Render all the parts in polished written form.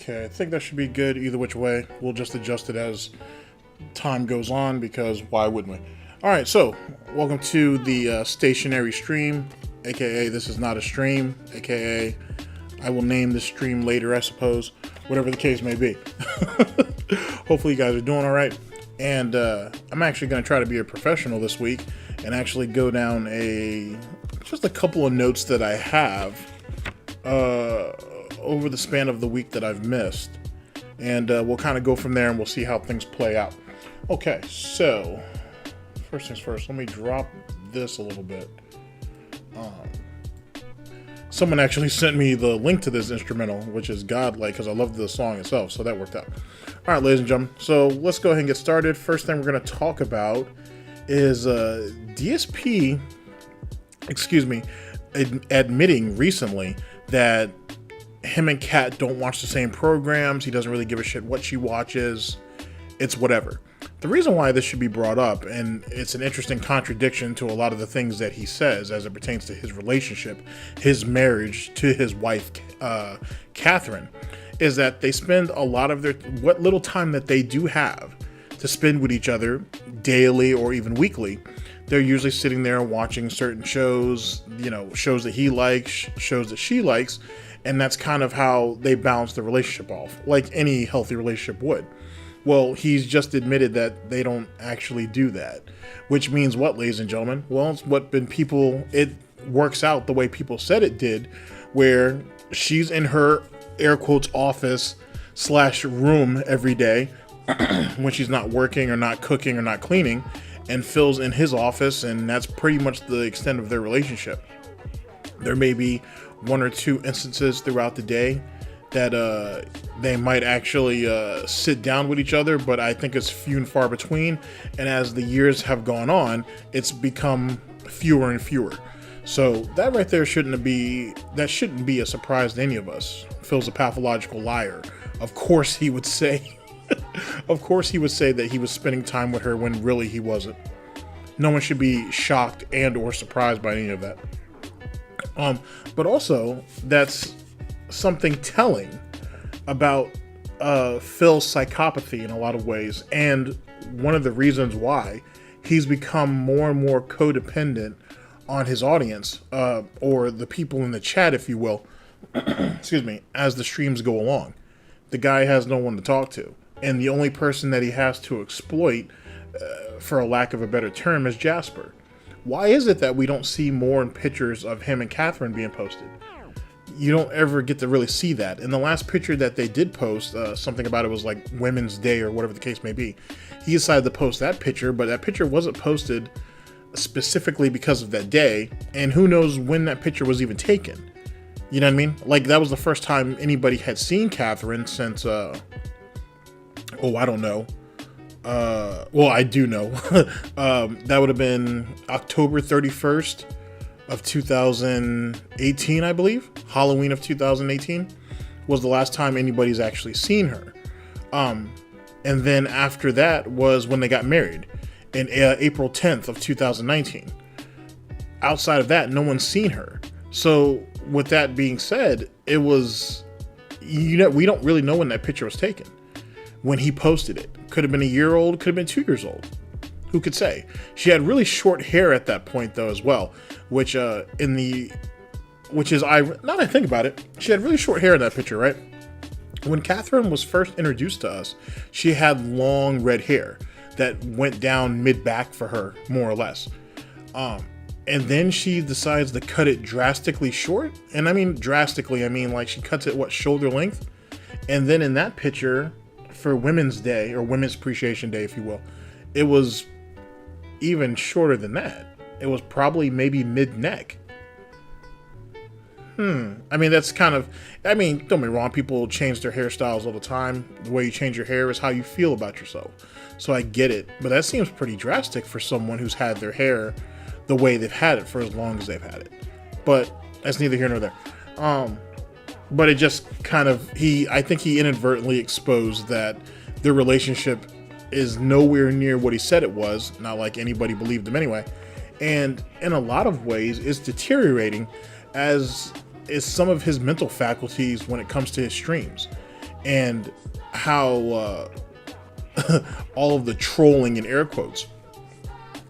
Okay, I think that should be good either which way. We'll just adjust it as time goes on because why wouldn't we? All right, so welcome to the stationary stream, aka this is not a stream, aka I will name this stream later, I suppose, whatever the case may be. Hopefully you guys are doing all right. And I'm actually going to try to be a professional this week and actually go down just a couple of notes that I have over the span of the week that I've missed. And we'll kind of go from there and we'll see how things play out. Okay, so first things first, let me drop this a little bit. Someone actually sent me the link to this instrumental, which is godlike because I love the song itself, so that worked out. All right, ladies and gentlemen, so let's go ahead and get started. First thing we're going to talk about is DSP, admitting recently that him and Kat don't watch the same programs. He doesn't really give a shit what she watches. It's whatever. The reason why this should be brought up, and it's an interesting contradiction to a lot of the things that he says as it pertains to his relationship, his marriage to his wife, Catherine, is that they spend a lot of what little time that they do have to spend with each other daily or even weekly. They're usually sitting there watching certain shows, shows that he likes, shows that she likes, and that's kind of how they balance the relationship off, like any healthy relationship would. Well, he's just admitted that they don't actually do that, which means what, ladies and gentlemen? Well, it's it works out the way people said it did, where she's in her air quotes office / room every day when she's not working or not cooking or not cleaning, and Phil's in his office, and that's pretty much the extent of their relationship. There may be one or two instances throughout the day that they might actually sit down with each other, but I think it's few and far between. And as the years have gone on, it's become fewer and fewer. So that right there shouldn't be a surprise to any of us. Phil's a pathological liar. Of course he would say, that he was spending time with her when really he wasn't. No one should be shocked and or surprised by any of that. But also that's something telling about Phil's psychopathy in a lot of ways, and one of the reasons why he's become more and more codependent on his audience, or the people in the chat, if you will, excuse me, as the streams go along. The guy has no one to talk to, and the only person that he has to exploit, for a lack of a better term, is Jasper. Why is it that we don't see more pictures of him and Catherine being posted? You don't ever get to really see that. In the last picture that they did post, something about it was like Women's Day or whatever the case may be, he decided to post that picture, but that picture wasn't posted specifically because of that day, and who knows when that picture was even taken. You know what I mean? Like, that was the first time anybody had seen Catherine since, I don't know. Well, I do know. That would have been October 31st of 2018, I believe. Halloween of 2018 was the last time anybody's actually seen her. And then after that was when they got married in April 10th of 2019. Outside of that, no one's seen her. So with that being said, it was, we don't really know when that picture was taken. When he posted it. Could have been a year old, could have been 2 years old. Who could say? She had really short hair at that point though as well, which now that I think about it, she had really short hair in that picture, right? When Catherine was first introduced to us, she had long red hair that went down mid-back for her, more or less. And then she decides to cut it drastically short. And I mean drastically, I mean like she cuts it, shoulder length? And then in that picture, for Women's Day, or Women's Appreciation Day, if you will, it was even shorter than that. It was probably maybe mid-neck. I mean, that's kind of, don't get me wrong, people change their hairstyles all the time. The way you change your hair is how you feel about yourself. So I get it, but that seems pretty drastic for someone who's had their hair the way they've had it for as long as they've had it. But that's neither here nor there. But it just kind of, I think he inadvertently exposed that their relationship is nowhere near what he said it was, not like anybody believed him anyway, and in a lot of ways is deteriorating, as is some of his mental faculties when it comes to his streams. and how all of the trolling in air quotes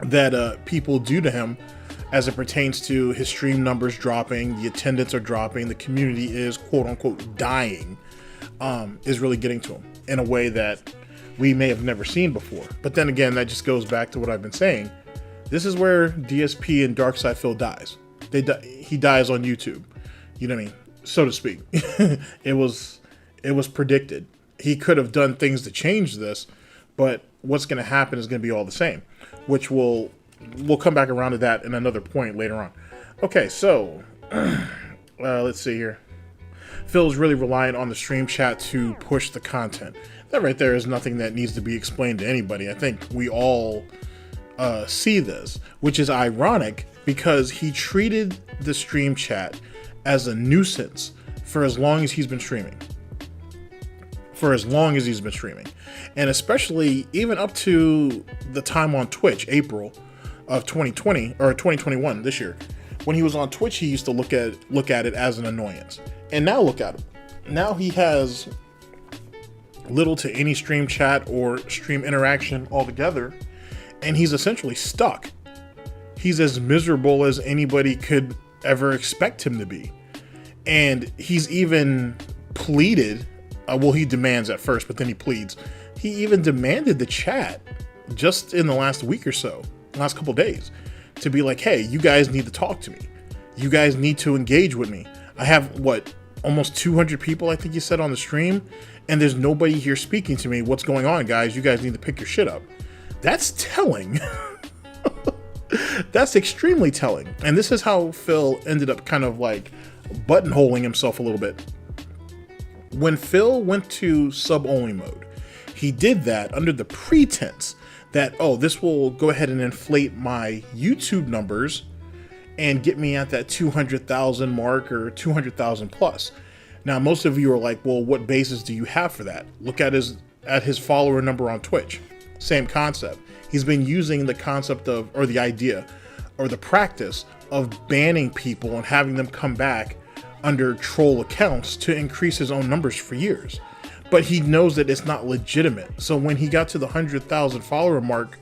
that people do to him as it pertains to his stream numbers dropping, the attendance are dropping, the community is quote unquote dying, is really getting to him in a way that we may have never seen before. But then again, that just goes back to what I've been saying. This is where DSP and Darkside Phil dies. He dies on YouTube. You know what I mean? So to speak. It was predicted. He could have done things to change this, but what's going to happen is going to be all the same, which we'll come back around to that in another point later on. Okay, so let's see here. Phil's really relying on the stream chat to push the content. That right there is nothing that needs to be explained to anybody. I think we all see this, which is ironic because he treated the stream chat as a nuisance for as long as he's been streaming. And especially even up to the time on Twitch, April of 2020 or 2021 this year, when he was on Twitch, he used to look at it as an annoyance. And now look at him. Now he has little to any stream chat or stream interaction altogether, and he's essentially stuck. He's as miserable as anybody could ever expect him to be. And he's even pleaded, he demands at first, but then he pleads. He even demanded the chat just in the last week or so, last couple days, to be like, hey, you guys need to talk to me. You guys need to engage with me. I have, almost 200 people, I think you said, on the stream, and there's nobody here speaking to me. What's going on, guys? You guys need to pick your shit up. That's telling. That's extremely telling. And this is how Phil ended up kind of buttonholing himself a little bit. When Phil went to sub-only mode, he did that under the pretense that, this will go ahead and inflate my YouTube numbers and get me at that 200,000 mark or 200,000 plus. Now, most of you are like, well, what basis do you have for that? Look at his follower number on Twitch. Same concept. He's been using the concept of, or the idea, or the practice of banning people and having them come back under troll accounts to increase his own numbers for years. But he knows that it's not legitimate. So when he got to the 100,000 follower mark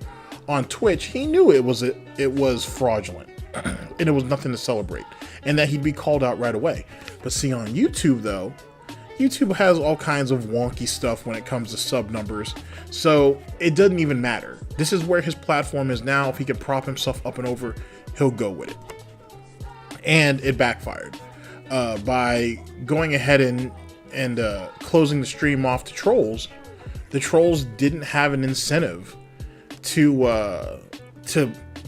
on Twitch, he knew it was fraudulent and it was nothing to celebrate, and that he'd be called out right away. But see, on YouTube though, YouTube has all kinds of wonky stuff when it comes to sub numbers, so it doesn't even matter. This is where his platform is now. If he can prop himself up and over, he'll go with it. And it backfired by going ahead and closing the stream off to trolls. The trolls didn't have an incentive to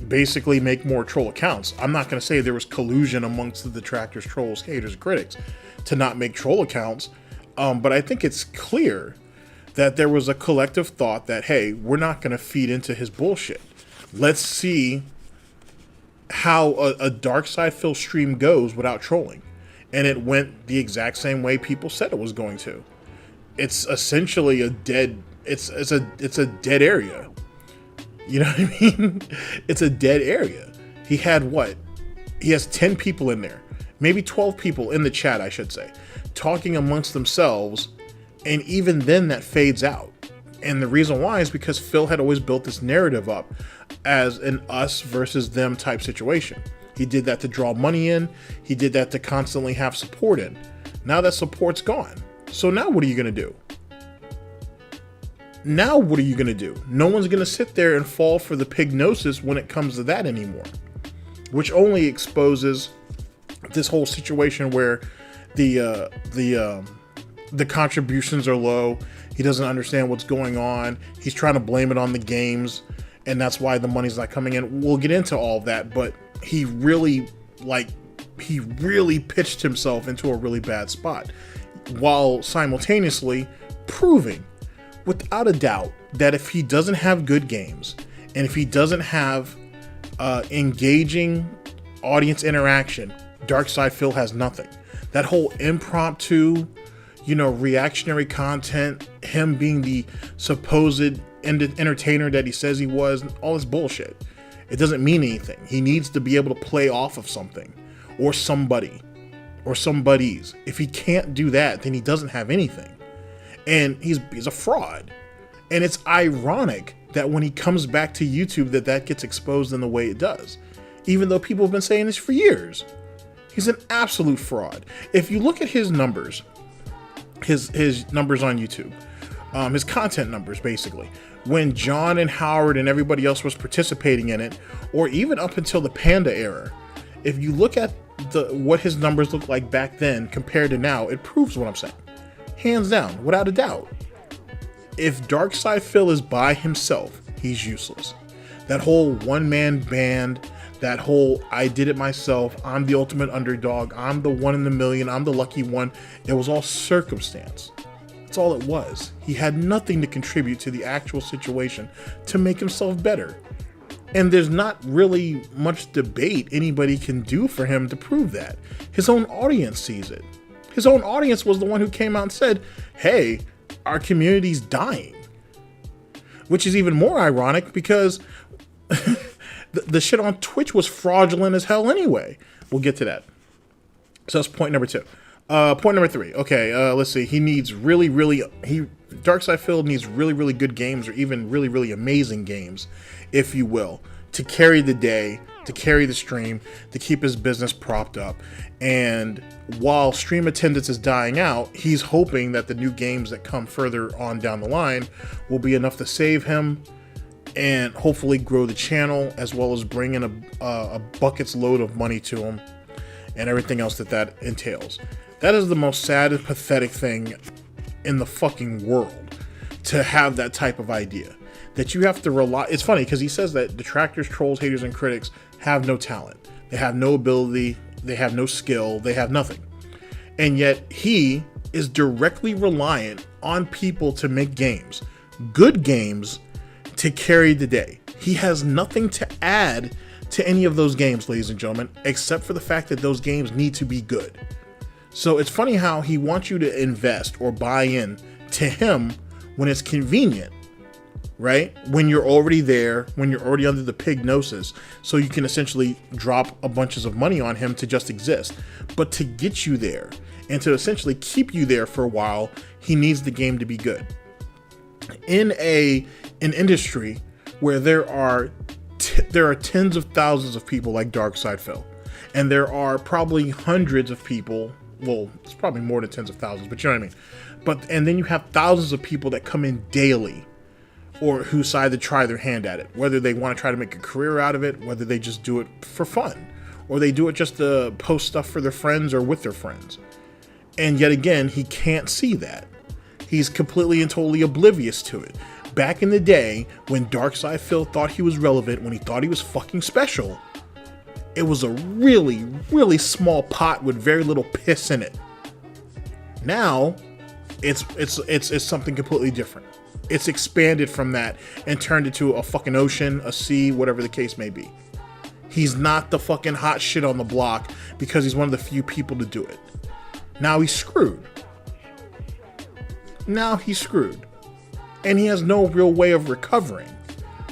basically make more troll accounts. I'm not going to say there was collusion amongst the detractors, trolls, haters, critics to not make troll accounts, but I think it's clear that there was a collective thought that, hey, we're not going to feed into his bullshit. Let's see how a Darkside Phil stream goes without trolling. And it went the exact same way people said it was going to. It's essentially a dead area. You know what I mean? It's a dead area. He had He has 10 people in there, maybe 12 people in the chat, I should say, talking amongst themselves, and even then that fades out. And the reason why is because Phil had always built this narrative up as an us versus them type situation. He did that to draw money in. He did that to constantly have support in. Now that support's gone. So now what are you going to do? Now what are you going to do? No one's going to sit there and fall for the pignosis when it comes to that anymore. Which only exposes this whole situation where the contributions are low. He doesn't understand what's going on. He's trying to blame it on the games, and that's why the money's not coming in. We'll get into all of that, but he really pitched himself into a really bad spot, while simultaneously proving without a doubt that if he doesn't have good games, and if he doesn't have engaging audience interaction, Darkside Phil has nothing. That whole impromptu, reactionary content, him being the supposed entertainer that he says he was, all this bullshit. It doesn't mean anything. He needs to be able to play off of something or somebody or somebodies. If he can't do that, then he doesn't have anything. And he's a fraud. And it's ironic that when he comes back to YouTube that gets exposed in the way it does. Even though people have been saying this for years. He's an absolute fraud. If you look at his numbers, his numbers on YouTube, his content numbers basically, when John and Howard and everybody else was participating in it, or even up until the Panda era, if you look at what his numbers look like back then compared to now, it proves what I'm saying. Hands down, without a doubt. If Darkside Phil is by himself, he's useless. That whole one-man band, that whole I did it myself, I'm the ultimate underdog, I'm the one in the million, I'm the lucky one, it was all circumstance. That's all it was. He had nothing to contribute to the actual situation to make himself better. And there's not really much debate anybody can do for him to prove that. His own audience sees it. His own audience was the one who came out and said, hey, our community's dying. Which is even more ironic because the shit on Twitch was fraudulent as hell anyway. We'll get to that. So that's point number 2. Point number 3. Okay, let's see. He needs Darkside Phil needs really good games, or even really amazing games, if you will, to carry the day, to carry the stream, to keep his business propped up. And while stream attendance is dying out, he's hoping that the new games that come further on down the line will be enough to save him and hopefully grow the channel, as well as bring in a bucket's load of money to him and everything else that entails. That is the most sad and pathetic thing in the fucking world, to have that type of idea. That you have to rely. It's funny because he says that detractors, trolls, haters, and critics have no talent. They have no ability. They have no skill. They have nothing. And yet he is directly reliant on people to make games, good games, to carry the day. He has nothing to add to any of those games, ladies and gentlemen, except for the fact that those games need to be good. So it's funny how he wants you to invest or buy in to him when it's convenient, right? When you're already there, when you're already under the pignosis, so you can essentially drop a bunches of money on him to just exist. But to get you there and to essentially keep you there for a while, he needs the game to be good. In an industry where there are tens of thousands of people like Darkside Phil, and there are probably hundreds of people. Well, it's probably more than tens of thousands, but you know what I mean? And then you have thousands of people that come in daily, or who decide to try their hand at it, whether they want to try to make a career out of it, whether they just do it for fun, or they do it just to post stuff for their friends or with their friends. And yet again, he can't see that. He's completely and totally oblivious to it. Back in the day, when Darkside Phil thought he was relevant, when he thought he was fucking special, it was a really small pot with very little piss in it. Now, it's something completely different. It's expanded from that and turned into a fucking ocean, a sea, whatever the case may be. He's not the fucking hot shit on the block because he's one of the few people to do it. Now he's screwed. And he has no real way of recovering,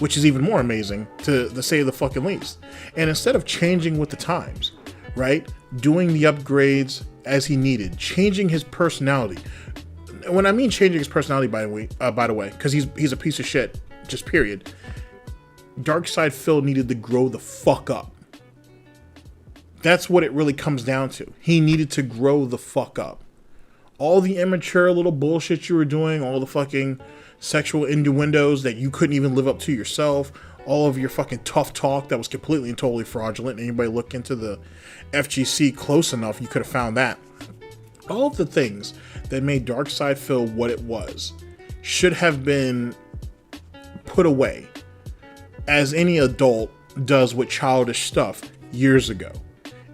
which is even more amazing, to say the fucking least. And instead of changing with the times, right, doing the upgrades as he needed, changing his personality. When I mean changing his personality, by the way, because he's a piece of shit, just period. Darkside Phil needed to grow the fuck up. That's what it really comes down to. He needed to grow the fuck up. All the immature little bullshit you were doing, all the fucking sexual innuendos that you couldn't even live up to yourself, all of your fucking tough talk that was completely and totally fraudulent. Anybody look into the FGC close enough, you could have found that. All of the things that made Darkside Phil what it was should have been put away, as any adult does with childish stuff years ago.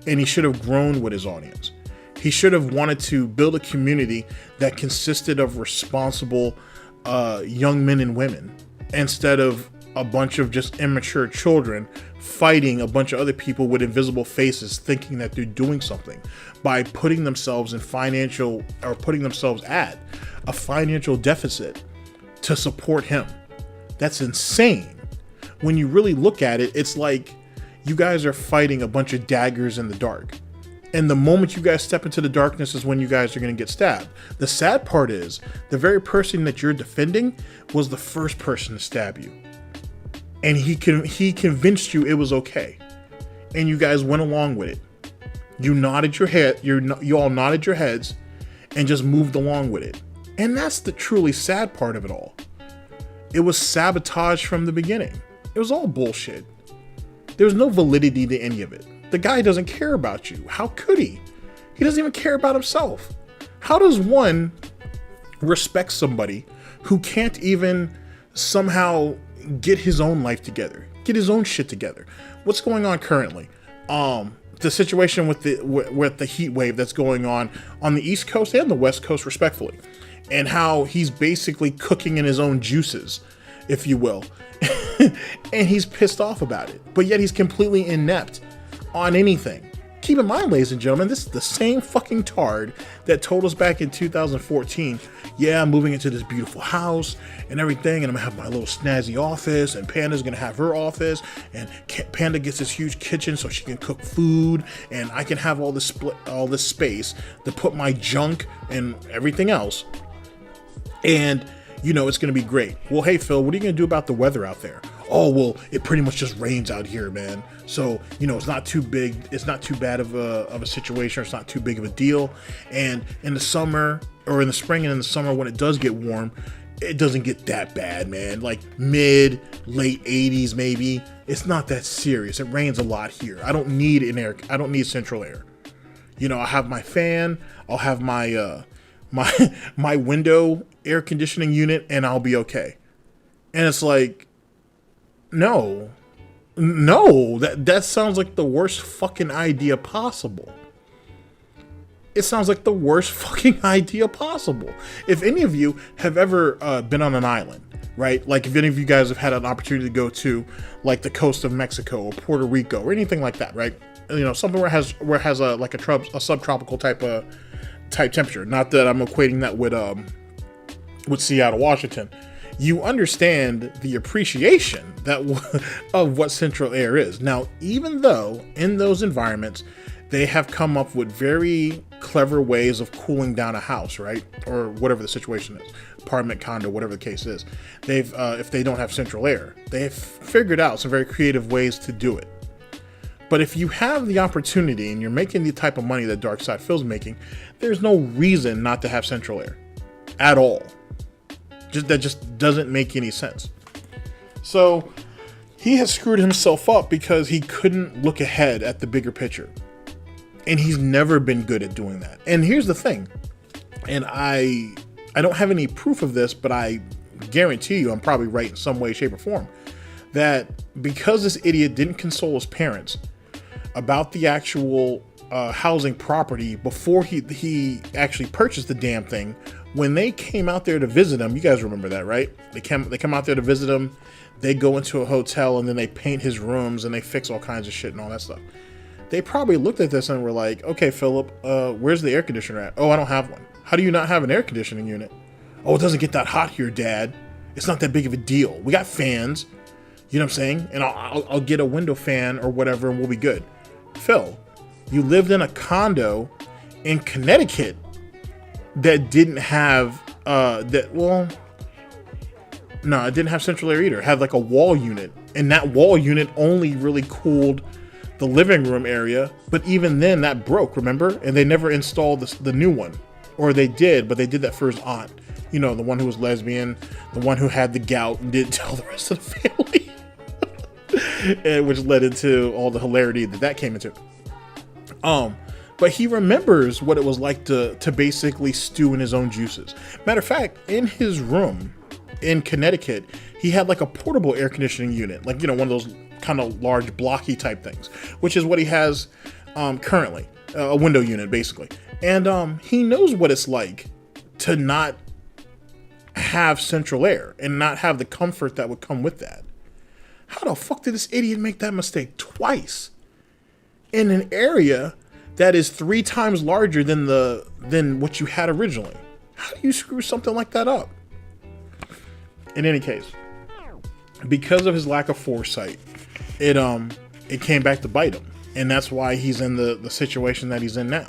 And he should have grown with his audience. He should have wanted to build a community that consisted of responsible young men and women, instead of a bunch of just immature children fighting a bunch of other people with invisible faces, thinking that they're doing something by putting themselves at a financial deficit to support him. That's insane. When you really look at it, it's like you guys are fighting a bunch of daggers in the dark. And the moment you guys step into the darkness is when you guys are going to get stabbed. The sad part is the very person that you're defending was the first person to stab you. And he convinced you it was okay. And you guys went along with it. You nodded your head, you all nodded your heads and just moved along with it. And that's the truly sad part of it all. It was sabotage from the beginning. It was all bullshit. There was no validity to any of it. The guy doesn't care about you. How could he? He doesn't even care about himself. How does one respect somebody who can't even somehow get his own life together, get his own shit together? What's going on currently? The situation with the heat wave that's going on the East Coast and the West Coast, respectfully, and how he's basically cooking in his own juices, if you will, and he's pissed off about it, but yet he's completely inept on anything. Keep in mind, ladies and gentlemen, this is the same fucking tard that told us back in 2014, yeah, I'm moving into this beautiful house and everything, and I'm gonna have my little snazzy office, and Panda's gonna have her office, and Panda gets this huge kitchen so she can cook food, and I can have all this space to put my junk and everything else, and you know it's gonna be great. Well, hey Phil, what are you gonna do about the weather out there? Oh, well, it pretty much just rains out here, man. So, you know, it's not too big. It's not too bad of a situation. Or it's not too big of a deal. And in the summer, or in the spring and in the summer, when it does get warm, it doesn't get that bad, man. Like late 80s, maybe. It's not that serious. It rains a lot here. I don't need I don't need central air. You know, I have my fan. I'll have my my window air conditioning unit, and I'll be okay. And it's like, no, that sounds like the worst fucking idea possible. It sounds like the worst fucking idea possible. If any of you have ever been on an island, right? Like if any of you guys have had an opportunity to go to like the coast of Mexico or Puerto Rico or anything like that, right? You know, something where it has a subtropical type temperature. Not that I'm equating that with Seattle, Washington. You understand the appreciation of what central air is. Now, even though in those environments, they have come up with very clever ways of cooling down a house, right? Or whatever the situation is, apartment, condo, whatever the case is. If they don't have central air, they've figured out some very creative ways to do it. But if you have the opportunity and you're making the type of money that Dark Side Phil's making, there's no reason not to have central air at all. That just doesn't make any sense. So he has screwed himself up because he couldn't look ahead at the bigger picture. And he's never been good at doing that. And here's the thing. And I don't have any proof of this, but I guarantee you I'm probably right in some way, shape, or form. That because this idiot didn't console his parents about the actual housing property before he actually purchased the damn thing, when they came out there to visit him, you guys remember that, right? They come out there to visit him, they go into a hotel, and then they paint his rooms, and they fix all kinds of shit and all that stuff. They probably looked at this and were like, okay, Philip, where's the air conditioner at? Oh, I don't have one. How do you not have an air conditioning unit? Oh, it doesn't get that hot here, Dad. It's not that big of a deal. We got fans, you know what I'm saying? And I'll get a window fan or whatever, and we'll be good. Phil, you lived in a condo in Connecticut that didn't have it didn't have central air either. It had like a wall unit, and that wall unit only really cooled the living room area, but even then that broke, remember? And they never installed the new one, or they did, but they did that for his aunt, you know, the one who was lesbian, the one who had the gout and didn't tell the rest of the family. And which led into all the hilarity that came into. But he remembers what it was like to basically stew in his own juices. Matter of fact, in his room in Connecticut, he had like a portable air conditioning unit, like, you know, one of those kind of large blocky type things, which is what he has currently, a window unit basically. And he knows what it's like to not have central air and not have the comfort that would come with that. How the fuck did this idiot make that mistake twice in an area that is 3 times larger than what you had originally? How do you screw something like that up? In any case, because of his lack of foresight, it came back to bite him. And that's why he's in the situation that he's in now.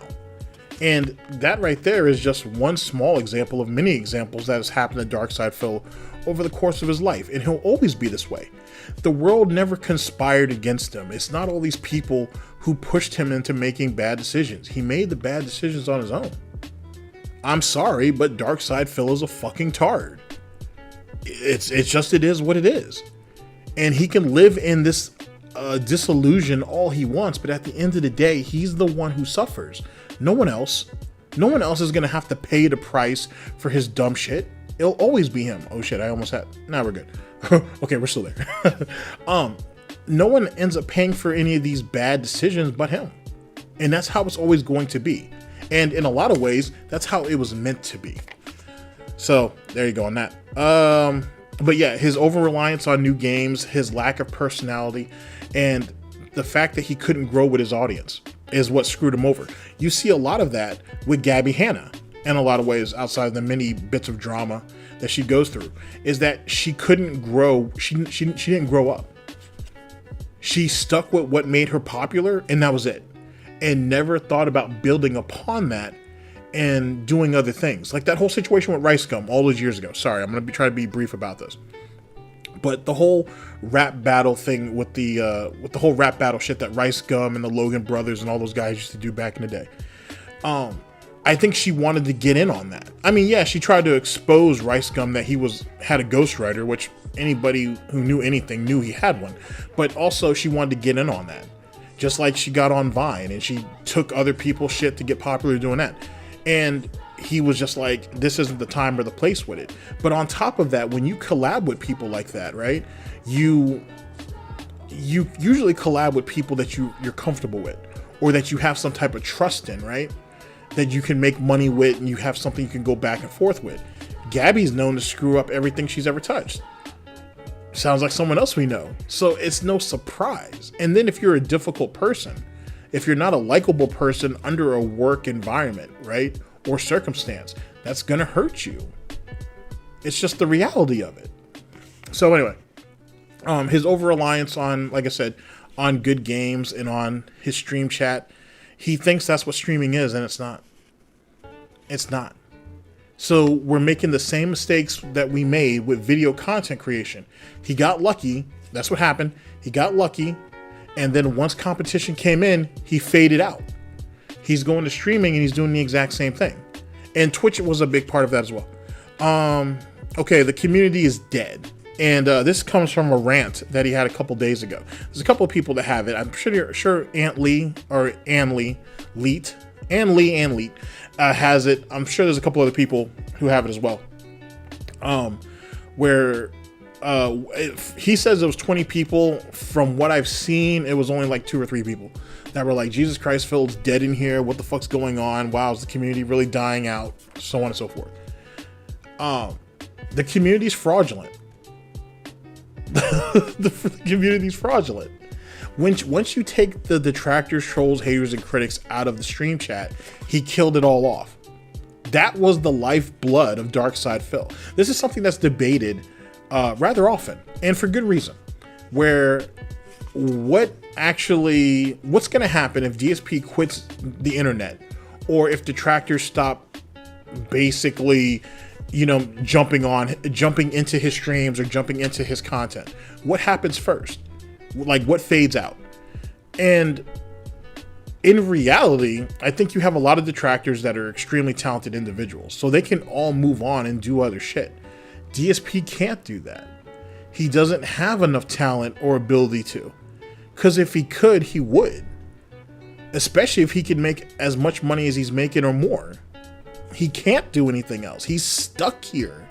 And that right there is just one small example of many examples that has happened to Darkside Phil over the course of his life. And he'll always be this way. The world never conspired against him. It's not all these people who pushed him into making bad decisions. He made the bad decisions on his own. I'm sorry, but Darkside Phil is a fucking tard. It is what it is. And he can live in this disillusion all he wants, but at the end of the day, he's the one who suffers. No one else is gonna have to pay the price for his dumb shit. It'll always be him. Oh shit, I almost had. Now we're good. Okay, we're still there. No one ends up paying for any of these bad decisions but him. And that's how it's always going to be. And in a lot of ways, that's how it was meant to be. So there you go on that. But yeah, his over-reliance on new games, his lack of personality, and the fact that he couldn't grow with his audience is what screwed him over. You see a lot of that with Gabby Hanna in a lot of ways, outside of the many bits of drama that she goes through, is that she couldn't grow. She didn't grow up. She stuck with what made her popular, and that was it. And never thought about building upon that and doing other things. Like that whole situation with Rice Gum all those years ago. Sorry, I'm going to try to be brief about this. But the whole rap battle thing with the whole rap battle shit that Rice Gum and the Logan brothers and all those guys used to do back in the day. I think she wanted to get in on that. I mean, yeah, she tried to expose Rice Gum that he had a ghostwriter, which anybody who knew anything knew he had one. But also she wanted to get in on that. Just like she got on Vine and she took other people's shit to get popular doing that. And he was just like, this isn't the time or the place with it. But on top of that, when you collab with people like that, right, you usually collab with people that you're comfortable with or that you have some type of trust in, right, that you can make money with and you have something you can go back and forth with. Gabby's known to screw up everything she's ever touched. Sounds like someone else we know. So it's no surprise. And then if you're a difficult person, if you're not a likable person under a work environment, right, or circumstance, that's gonna hurt you. It's just the reality of it. So anyway, his over-reliance on, like I said, on good games and on his stream chat, he thinks that's what streaming is, and it's not. It's not. So we're making the same mistakes that we made with video content creation. He got lucky. That's what happened. He got lucky. And then once competition came in, he faded out. He's going to streaming and he's doing the exact same thing. And Twitch was a big part of that as well. Okay, the community is dead. And this comes from a rant that he had a couple days ago. There's a couple of people that have it. I'm sure Aunt Lee or Ann Lee Leet has it. I'm sure there's a couple other people who have it as well. Where he says it was 20 people. From what I've seen, it was only like 2 or 3 people that were like, Jesus Christ, Phil's dead in here. What the fuck's going on? Wow, is the community really dying out? So on and so forth. The community's fraudulent. The community's fraudulent. Once you take the detractors, trolls, haters, and critics out of the stream chat, he killed it all off. That was the lifeblood of Darkside Phil. This is something that's debated rather often, and for good reason. Where what's going to happen if DSP quits the internet, or if detractors stop basically, jumping into his streams or jumping into his content? What happens first? Like, what fades out? And in reality, I think you have a lot of detractors that are extremely talented individuals, so they can all move on and do other shit. DSP can't do that. He doesn't have enough talent or ability to. Because if he could, he would. Especially if he could make as much money as he's making or more. He can't do anything else. He's stuck here.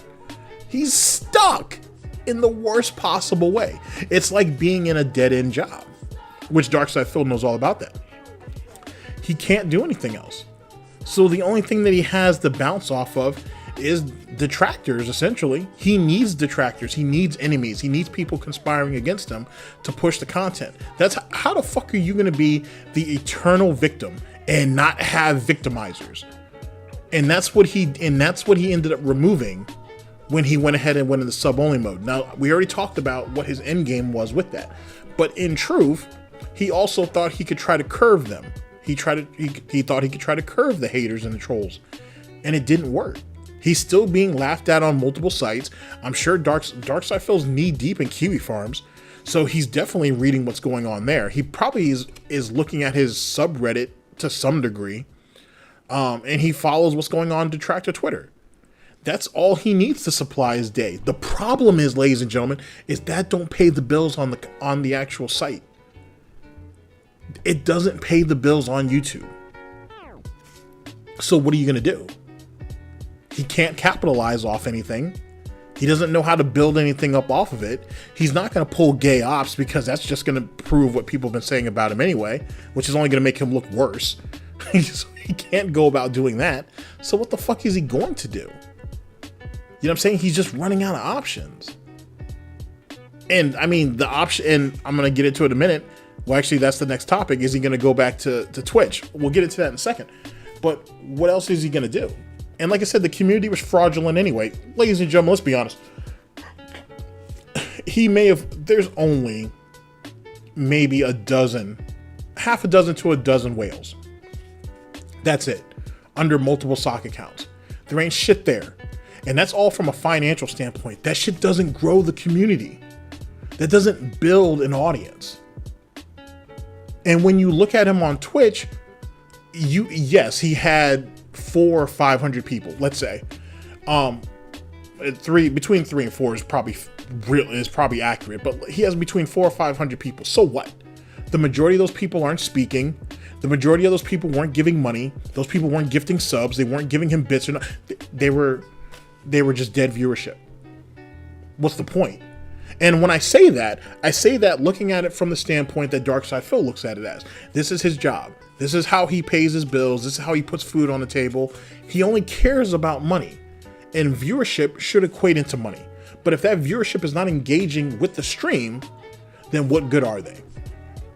He's stuck in the worst possible way. It's like being in a dead-end job, which Darkside Phil knows all about that. He can't do anything else. So the only thing that he has to bounce off of is detractors, essentially. He needs detractors. He needs enemies. He needs people conspiring against him to push the content. That's how the fuck are you going to be the eternal victim and not have victimizers? And that's what he ended up removing when he went ahead and went into sub-only mode. Now, we already talked about what his end game was with that. But in truth, he also thought he could try to curve them. He thought he could try to curve the haters and the trolls, and it didn't work. He's still being laughed at on multiple sites. I'm sure Darkside Phil's knee deep in Kiwi Farms, so he's definitely reading what's going on there. He probably is looking at his subreddit to some degree, and he follows what's going on Detractor Twitter. That's all he needs to supply his day. The problem is, ladies and gentlemen, is that don't pay the bills on the actual site. It doesn't pay the bills on YouTube. So what are you going to do? He can't capitalize off anything. He doesn't know how to build anything up off of it. He's not going to pull gay ops because that's just going to prove what people have been saying about him anyway, which is only going to make him look worse. He can't go about doing that. So what the fuck is he going to do? You know what I'm saying? He's just running out of options. And I mean, the option, and I'm going to get into it in a minute. Well, actually, that's the next topic. Is he going to go back to Twitch? We'll get into that in a second. But what else is he going to do? And like I said, the community was fraudulent anyway. Ladies and gentlemen, let's be honest. There's only maybe half a dozen to a dozen whales. That's it. Under multiple sock accounts. There ain't shit there. And that's all from a financial standpoint. That shit doesn't grow the community. That doesn't build an audience. And when you look at him on Twitch, yes, he had 400 or 500 people, let's say. Between 3 and 4 is probably accurate, but he has between 400 or 500 people. So what? The majority of those people aren't speaking. The majority of those people weren't giving money. Those people weren't gifting subs. They weren't giving him bits or not. They were just dead viewership. What's the point? And when I say that looking at it from the standpoint that Darkside Phil looks at it as. This is his job. This is how he pays his bills. This is how he puts food on the table. He only cares about money. And viewership should equate into money. But if that viewership is not engaging with the stream, then what good are they?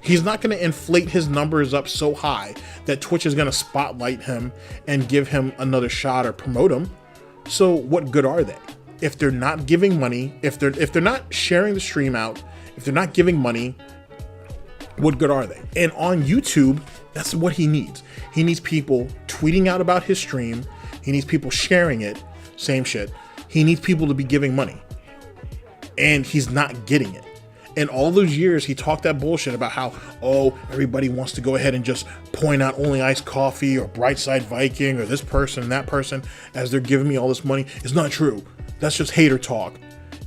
He's not going to inflate his numbers up so high that Twitch is going to spotlight him and give him another shot or promote him. So what good are they? If they're not giving money, if they're not sharing the stream out, if they're not giving money, what good are they? And on YouTube, that's what he needs. He needs people tweeting out about his stream. He needs people sharing it. Same shit. He needs people to be giving money. And he's not getting it. And all those years he talked that bullshit about how, everybody wants to go ahead and just point out Only Iced Coffee or Brightside Viking or this person and that person as they're giving me all this money. It's not true. That's just hater talk.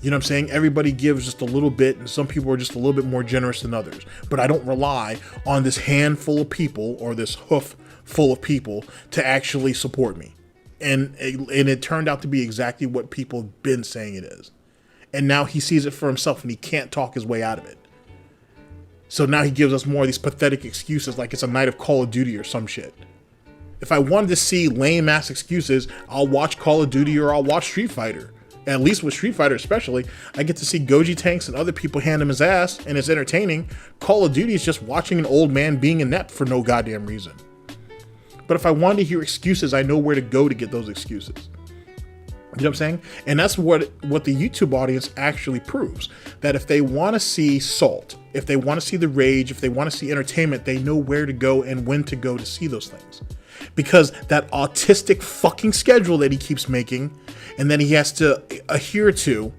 You know what I'm saying? Everybody gives just a little bit, and some people are just a little bit more generous than others. But I don't rely on this handful of people or this hoof full of people to actually support me. And it turned out to be exactly what people have been saying it is. And now he sees it for himself and he can't talk his way out of it. So now he gives us more of these pathetic excuses like it's a night of Call of Duty or some shit. If I wanted to see lame ass excuses, I'll watch Call of Duty or I'll watch Street Fighter. At least with Street Fighter especially, I get to see Goji Tanks and other people hand him his ass and it's entertaining. Call of Duty is just watching an old man being inept for no goddamn reason. But if I wanted to hear excuses, I know where to go to get those excuses. You know what I'm saying? And that's what the YouTube audience actually proves. That if they want to see salt, if they want to see the rage, if they want to see entertainment, they know where to go and when to go to see those things. Because that autistic fucking schedule that he keeps making and that he has to adhere to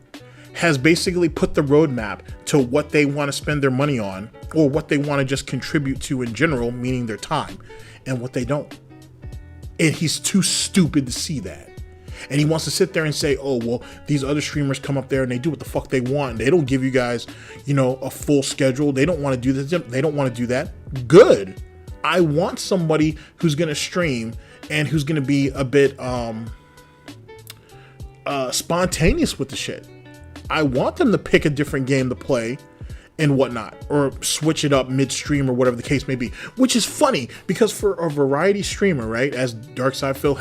has basically put the roadmap to what they want to spend their money on or what they want to just contribute to in general, meaning their time, and what they don't. And he's too stupid to see that. And he wants to sit there and say, these other streamers come up there and they do what the fuck they want. They don't give you guys, a full schedule. They don't want to do this. They don't want to do that. Good. I want somebody who's going to stream and who's going to be a bit spontaneous with the shit. I want them to pick a different game to play and whatnot, or switch it up midstream or whatever the case may be, which is funny because for a variety streamer, right, as Darkside Phil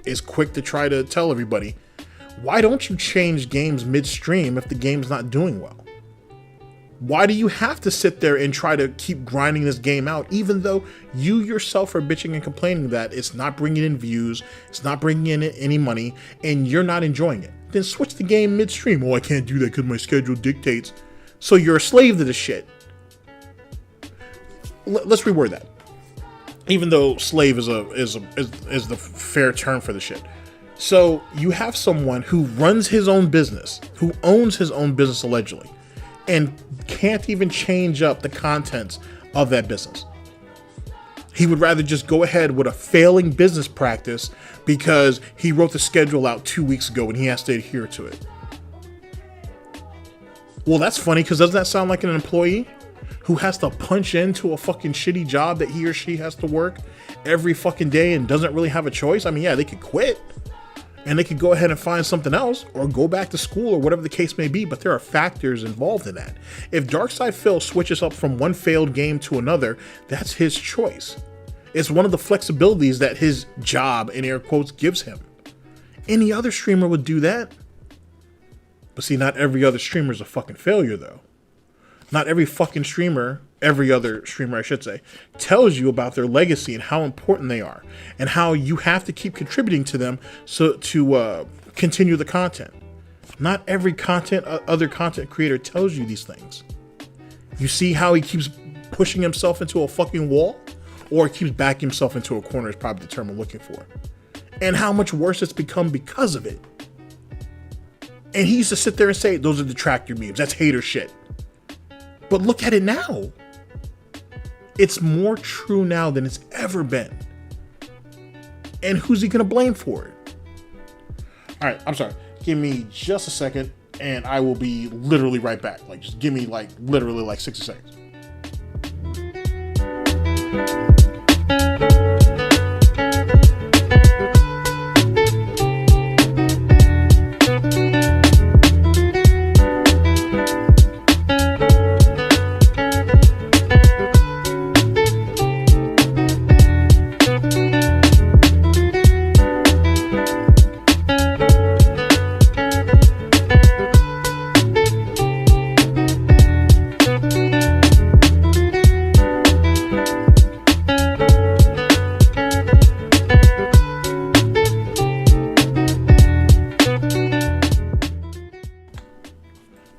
is quick to try to tell everybody, why don't you change games midstream if the game's not doing well? Why do you have to sit there and try to keep grinding this game out, even though you yourself are bitching and complaining that it's not bringing in views, it's not bringing in any money, and you're not enjoying it? Then switch the game midstream. I can't do that because my schedule dictates. So you're a slave to the shit. let's reword that. Even though slave is the fair term for the shit. So you have someone who runs his own business, who owns his own business allegedly, and can't even change up the contents of that business. He would rather just go ahead with a failing business practice because he wrote the schedule out 2 weeks ago and he has to adhere to it. Well, that's funny, because doesn't that sound like an employee who has to punch into a fucking shitty job that he or she has to work every fucking day and doesn't really have a choice? I mean, yeah, they could quit and they could go ahead and find something else or go back to school or whatever the case may be, but there are factors involved in that. If Darkside Phil switches up from one failed game to another, that's his choice. It's one of the flexibilities that his job, in air quotes, gives him. Any other streamer would do that. But see, not every other streamer is a fucking failure, though. Not every fucking streamer, every other streamer I should say, tells you about their legacy and how important they are and how you have to keep contributing to them so to continue the content. Not every other content creator tells you these things. You see how he keeps pushing himself into a fucking wall, or keeps backing himself into a corner is probably the term I'm looking for. And how much worse it's become because of it. And he used to sit there and say, those are detractor memes, that's hater shit. But look at it now. It's more true now than it's ever been. And who's he gonna blame for it? All right, I'm sorry. Give me just a second and I will be literally right back. Like, just give me literally 60 seconds.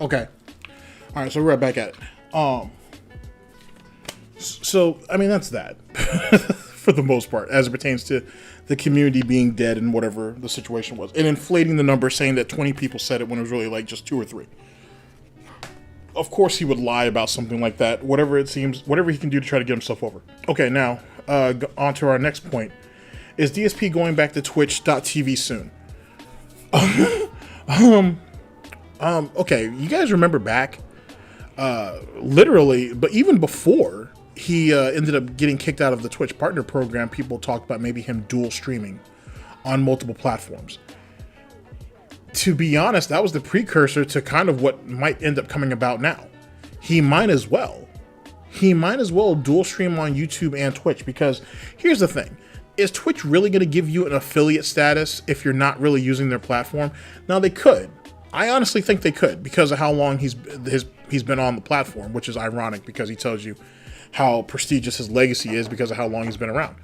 Okay. All right, so we're right back at it. So, I mean, that's that for the most part, as it pertains to the community being dead and whatever the situation was. And inflating the number, saying that 20 people said it when it was really like just 2 or 3. Of course he would lie about something like that, whatever it seems, whatever he can do to try to get himself over. Okay, now, on to our next point. Is DSP going back to twitch.tv soon? Okay, you guys remember back, literally, but even before he ended up getting kicked out of the Twitch partner program, people talked about maybe him dual streaming on multiple platforms. To be honest, that was the precursor to kind of what might end up coming about now. He might as well dual stream on YouTube and Twitch, because here's the thing. Is Twitch really going to give you an affiliate status if you're not really using their platform? Now, they could. I honestly think they could, because of how long he's been on the platform, which is ironic because he tells you how prestigious his legacy is because of how long he's been around.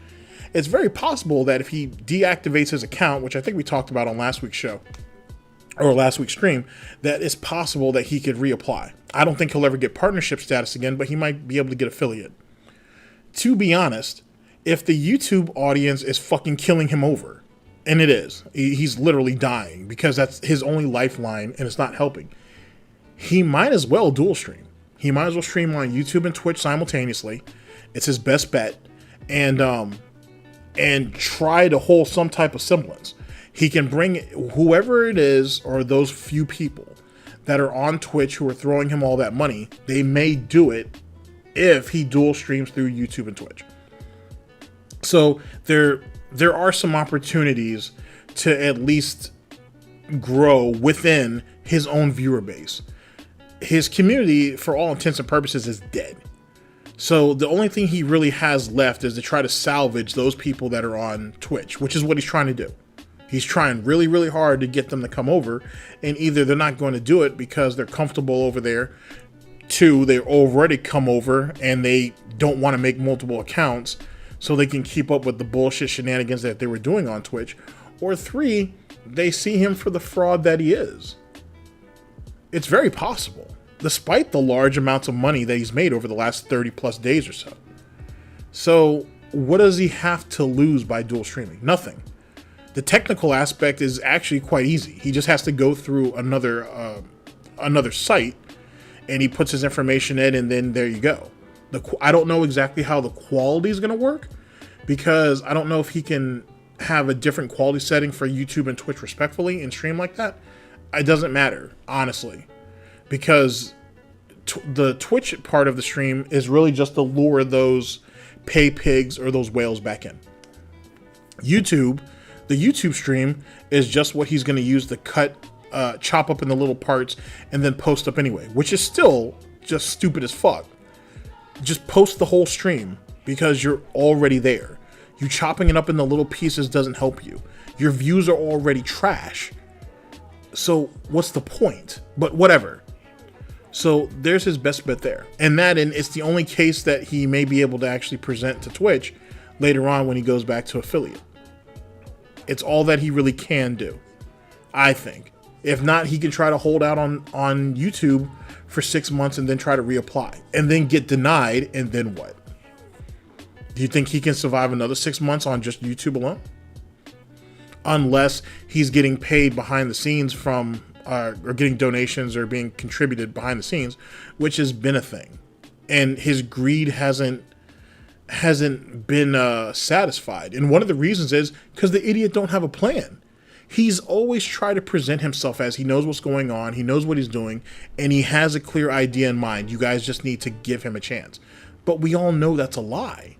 It's very possible that if he deactivates his account, which I think we talked about on last week's show, or last week's stream, that it's possible that he could reapply. I don't think he'll ever get partnership status again, but he might be able to get affiliate. To be honest, if the YouTube audience is fucking killing him over, and it is, he's literally dying because that's his only lifeline and it's not helping, he might as well dual stream. He might as well stream on YouTube and Twitch simultaneously. It's his best bet. And try to hold some type of semblance. He can bring whoever it is, or those few people that are on Twitch who are throwing him all that money, they may do it if he dual streams through YouTube and Twitch. So there are some opportunities to at least grow within his own viewer base. His community, for all intents and purposes, is dead. So the only thing he really has left is to try to salvage those people that are on Twitch, which is what he's trying to do. He's trying really, really hard to get them to come over, and either they're not going to do it because they're comfortable over there, 2, they already come over and they don't want to make multiple accounts so they can keep up with the bullshit shenanigans that they were doing on Twitch, or 3, they see him for the fraud that he is. It's very possible, despite the large amounts of money that he's made over the last 30 plus days or so. So what does he have to lose by dual streaming? Nothing. The technical aspect is actually quite easy. He just has to go through another site, and he puts his information in, and then there you go. I don't know exactly how the quality is going to work, because I don't know if he can have a different quality setting for YouTube and Twitch respectfully and stream like that. It doesn't matter, honestly, because the Twitch part of the stream is really just to lure those pay pigs or those whales back in. The YouTube stream is just what he's going to use to chop up in the little parts and then post up anyway, which is still just stupid as fuck. Just post the whole stream because you're already there. You chopping it up in the little pieces doesn't help you. Your views are already trash. So what's the point? But whatever. So there's his best bet there. And it's the only case that he may be able to actually present to Twitch later on when he goes back to affiliate. It's all that he really can do, I think. If not, he can try to hold out on YouTube for 6 months and then try to reapply and then get denied. And then what? Do you think he can survive another 6 months on just YouTube alone? Unless he's getting paid behind the scenes from, or getting donations or being contributed behind the scenes, which has been a thing. And his greed hasn't been satisfied. And one of the reasons is because the idiot don't have a plan. He's always tried to present himself as he knows what's going on, he knows what he's doing, and he has a clear idea in mind. You guys just need to give him a chance. But we all know that's a lie.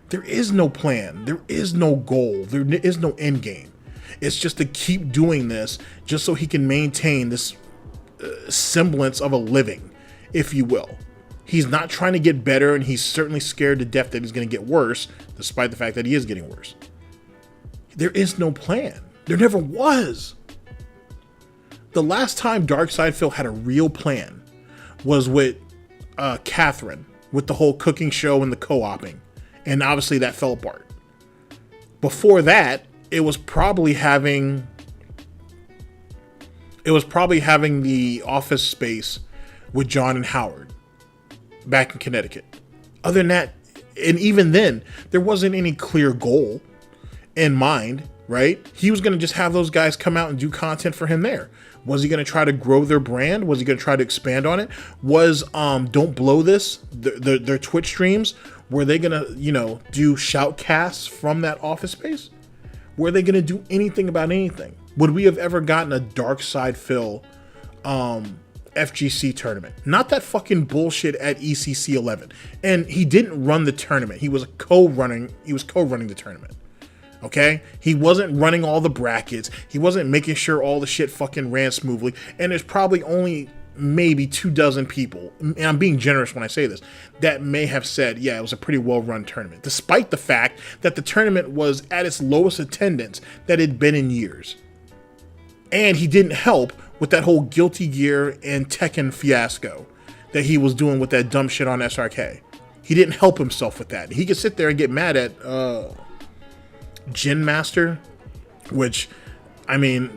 There is no plan. There is no goal. There is no end game. It's just to keep doing this just so he can maintain this semblance of a living, if you will. He's not trying to get better, and he's certainly scared to death that he's going to get worse, despite the fact that he is getting worse. There is no plan. There never was. The last time Darkside Phil had a real plan was with Catherine, with the whole cooking show and the co-oping. And obviously that fell apart. Before that, it was probably having the office space with John and Howard back in Connecticut. Other than that, and even then, there wasn't any clear goal in mind, right? He was going to just have those guys come out and do content for him there. Was he going to try to grow their brand? Was he going to try to expand on it? Was Don't Blow This, their Twitch streams, were they going to, do shoutcasts from that office space? Were they going to do anything about anything? Would we have ever gotten a Darkside Phil FGC tournament? Not that fucking bullshit at ECC 11. And he didn't run the tournament. He was co-running the tournament. Okay? He wasn't running all the brackets. He wasn't making sure all the shit fucking ran smoothly. And there's probably only maybe 24 people, and I'm being generous when I say this, that may have said, yeah, it was a pretty well-run tournament, despite the fact that the tournament was at its lowest attendance that it had been in years. And he didn't help with that whole Guilty Gear and Tekken fiasco that he was doing with that dumb shit on SRK. He didn't help himself with that. He could sit there and get mad at Gin Master, which, I mean,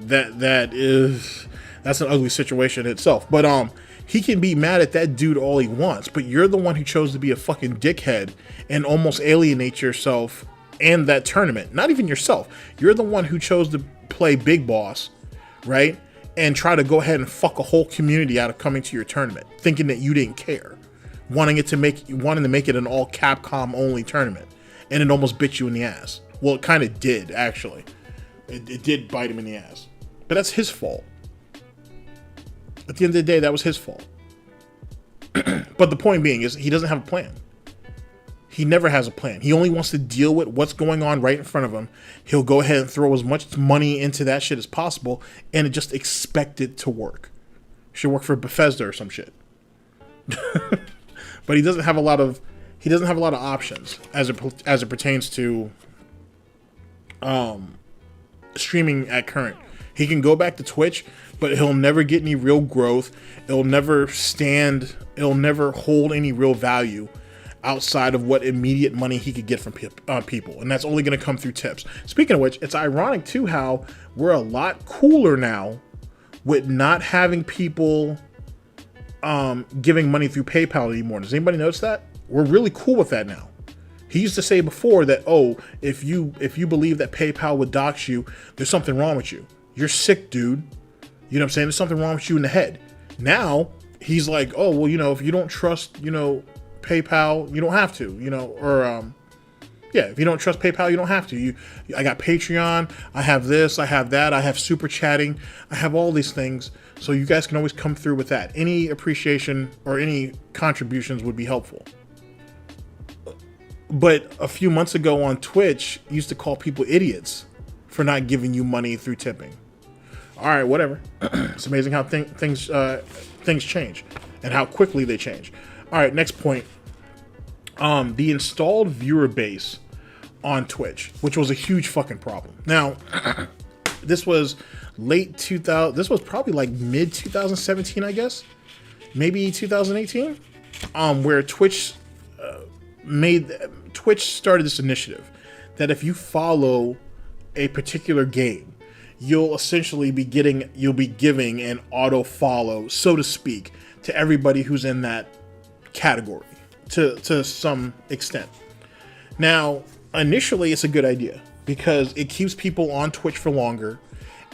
that's an ugly situation in itself. But he can be mad at that dude all he wants, but you're the one who chose to be a fucking dickhead and almost alienate yourself and that tournament. Not even yourself. You're the one who chose to play Big Boss, right? And try to go ahead and fuck a whole community out of coming to your tournament, thinking that you didn't care, wanting to make it an all Capcom only tournament, and it almost bit you in the ass. Well, it kind of did, actually. It did bite him in the ass, but that's his fault. At the end of the day, that was his fault. But the point being is he doesn't have a plan. He never has a plan. He only wants to deal with what's going on right in front of him. He'll go ahead and throw as much money into that shit as possible and just expect it to work. Should work for Bethesda or some shit. But he doesn't have a lot of options as it pertains to streaming at current. He can go back to Twitch, but he'll never get any real growth. It'll never hold any real value outside of what immediate money he could get from people. And that's only going to come through tips. Speaking of which, it's ironic too how we're a lot cooler now with not having people giving money through PayPal anymore. Does anybody notice that? We're really cool with that now. He used to say before that, oh, if you believe that PayPal would dox you, there's something wrong with you. You're sick, dude. You know what I'm saying? There's something wrong with you in the head. Now he's like, oh, well, if you don't trust, PayPal, you don't have to, yeah, if you don't trust PayPal, you don't have to. I got Patreon, I have this, I have that, I have super chatting, I have all these things. So you guys can always come through with that. Any appreciation or any contributions would be helpful. But a few months ago on Twitch, you used to call people idiots for not giving you money through tipping. All right, whatever. It's amazing how things change and how quickly they change. All right, next point. The installed viewer base on Twitch, which was a huge fucking problem. Now, this was late 2000. This was probably like mid 2017, I guess, maybe 2018, where Twitch started this initiative that if you follow a particular game, you'll be giving an auto follow, so to speak, to everybody who's in that category to some extent. Now, initially it's a good idea because it keeps people on Twitch for longer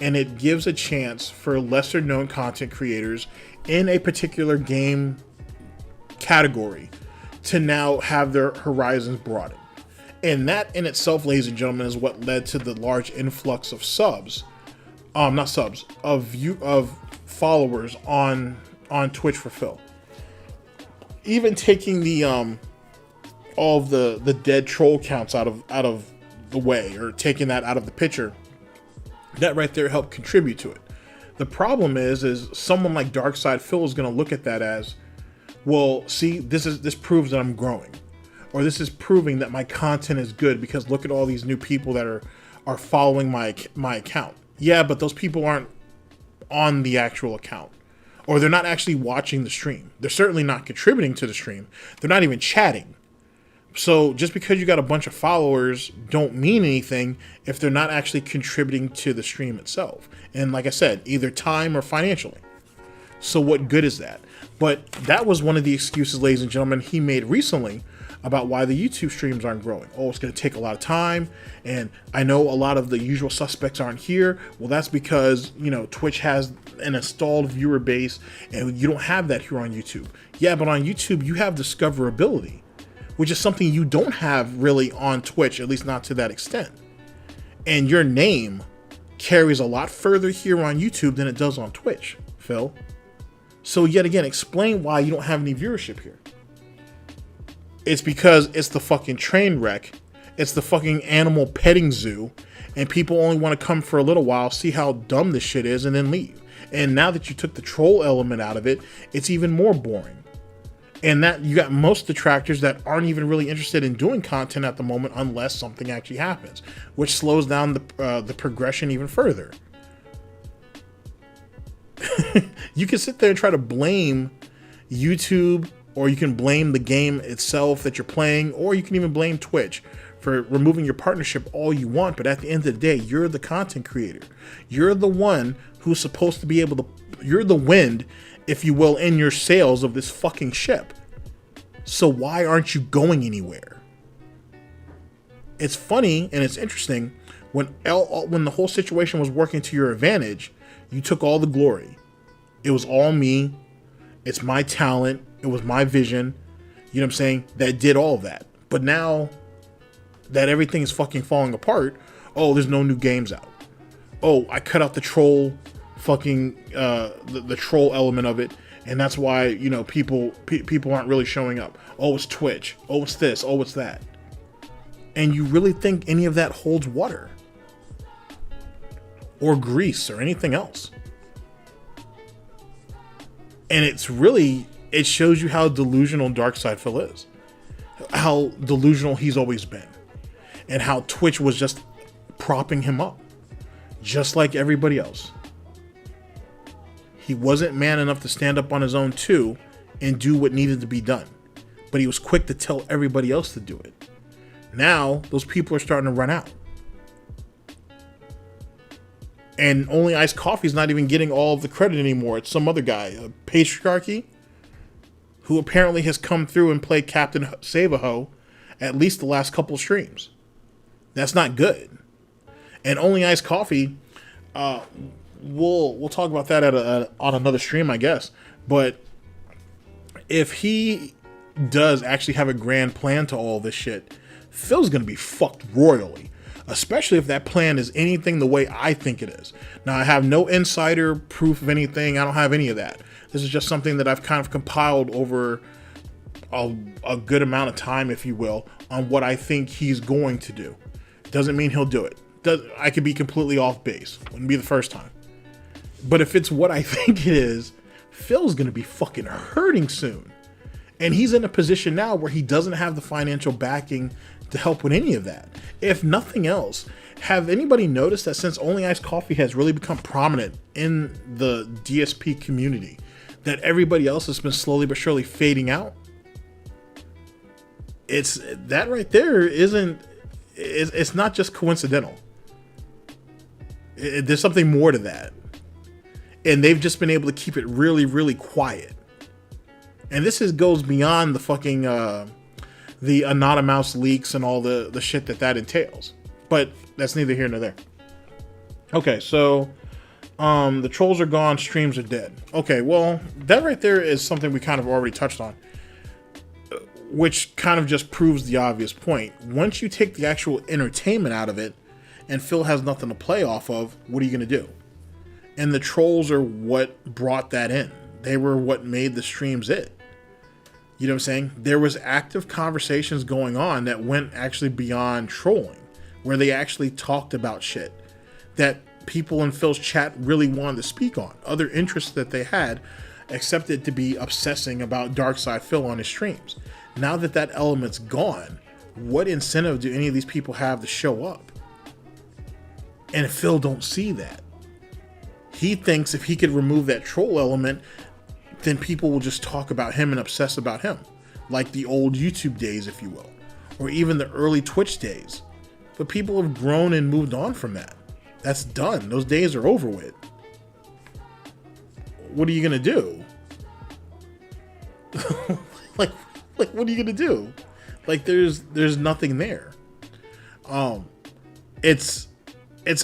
and it gives a chance for lesser known content creators in a particular game category to now have their horizons broadened. And that in itself, ladies and gentlemen, is what led to the large influx of of followers on Twitch for Phil. Even taking the all of the dead troll counts out of the way, or taking that out of the picture, that right there helped contribute to it. The problem is someone like Darkside Phil is going to look at that as, well, see, this proves that I'm growing, or this is proving that my content is good because look at all these new people that are following my account. Yeah, but those people aren't on the actual account, or they're not actually watching the stream. They're certainly not contributing to the stream. They're not even chatting. So just because you got a bunch of followers don't mean anything if they're not actually contributing to the stream itself. And like I said, either time or financially. So what good is that? But that was one of the excuses, ladies and gentlemen, he made recently about why the YouTube streams aren't growing. Oh, it's going to take a lot of time, and I know a lot of the usual suspects aren't here. Well, that's because, Twitch has an installed viewer base, and you don't have that here on YouTube. Yeah, but on YouTube, you have discoverability, which is something you don't have really on Twitch, at least not to that extent. And your name carries a lot further here on YouTube than it does on Twitch, Phil. So yet again, explain why you don't have any viewership here. It's because it's the fucking train wreck. It's the fucking animal petting zoo. And people only want to come for a little while, see how dumb this shit is, and then leave. And now that you took the troll element out of it, it's even more boring. And that you got most detractors that aren't even really interested in doing content at the moment unless something actually happens, which slows down the progression even further. You can sit there and try to blame YouTube, or you can blame the game itself that you're playing, or you can even blame Twitch for removing your partnership all you want. But at the end of the day, you're the content creator. You're the one who's supposed to be able to, you're the wind, if you will, in your sails of this fucking ship. So why aren't you going anywhere? It's funny and it's interesting when the whole situation was working to your advantage, you took all the glory. It was all me. It's my talent. It was my vision. You know what I'm saying? That did all of that. But now that everything is fucking falling apart, oh, there's no new games out. Oh, I cut out the troll fucking the troll element of it, and that's why people aren't really showing up. Oh, it's Twitch. Oh, it's this. Oh, it's that. And you really think any of that holds water or grease or anything else? And it shows you how delusional Darkside Phil is, how delusional he's always been, and how Twitch was just propping him up, just like everybody else. He wasn't man enough to stand up on his own too and do what needed to be done, but he was quick to tell everybody else to do it. Now those people are starting to run out, and only Iced Coffee's not even getting all of the credit anymore. It's some other guy, Suprcrzy, who apparently has come through and played Captain Save-A-Ho at least the last couple streams. That's not good. And Only Iced Coffee, we'll talk about that on another stream, I guess. But if he does actually have a grand plan to all this shit, Phil's gonna be fucked royally. Especially if that plan is anything the way I think it is. Now, I have no insider proof of anything. I don't have any of that. This is just something that I've kind of compiled over a good amount of time, if you will, on what I think he's going to do. Doesn't mean he'll do it. I could be completely off base. Wouldn't be the first time. But if it's what I think it is, Phil's going to be fucking hurting soon. And he's in a position now where he doesn't have the financial backing to help with any of that. If nothing else, have anybody noticed that since Only Iced Coffee has really become prominent in the DSP community, that everybody else has been slowly but surely fading out? It's that right there it's not just coincidental. There's something more to that. And they've just been able to keep it really, really quiet. And this goes beyond the fucking the anonymous leaks and all the shit that entails. But that's neither here nor there. Okay, so the trolls are gone, streams are dead. Okay, well, that right there is something we kind of already touched on, which kind of just proves the obvious point. Once you take the actual entertainment out of it and Phil has nothing to play off of, what are you going to do? And the trolls are what brought that in. They were what made the streams it. You know what I'm saying? There was active conversations going on that went actually beyond trolling, where they actually talked about shit that people in Phil's chat really wanted to speak on, other interests that they had, except it to be obsessing about Darkside Phil on his streams. Now that that element's gone, what incentive do any of these people have to show up? And Phil don't see that. He thinks if he could remove that troll element, then people will just talk about him and obsess about him. Like the old YouTube days, if you will. Or even the early Twitch days. But people have grown and moved on from that. That's done. Those days are over with. What are you gonna do? like what are you gonna do? Like there's nothing there. It's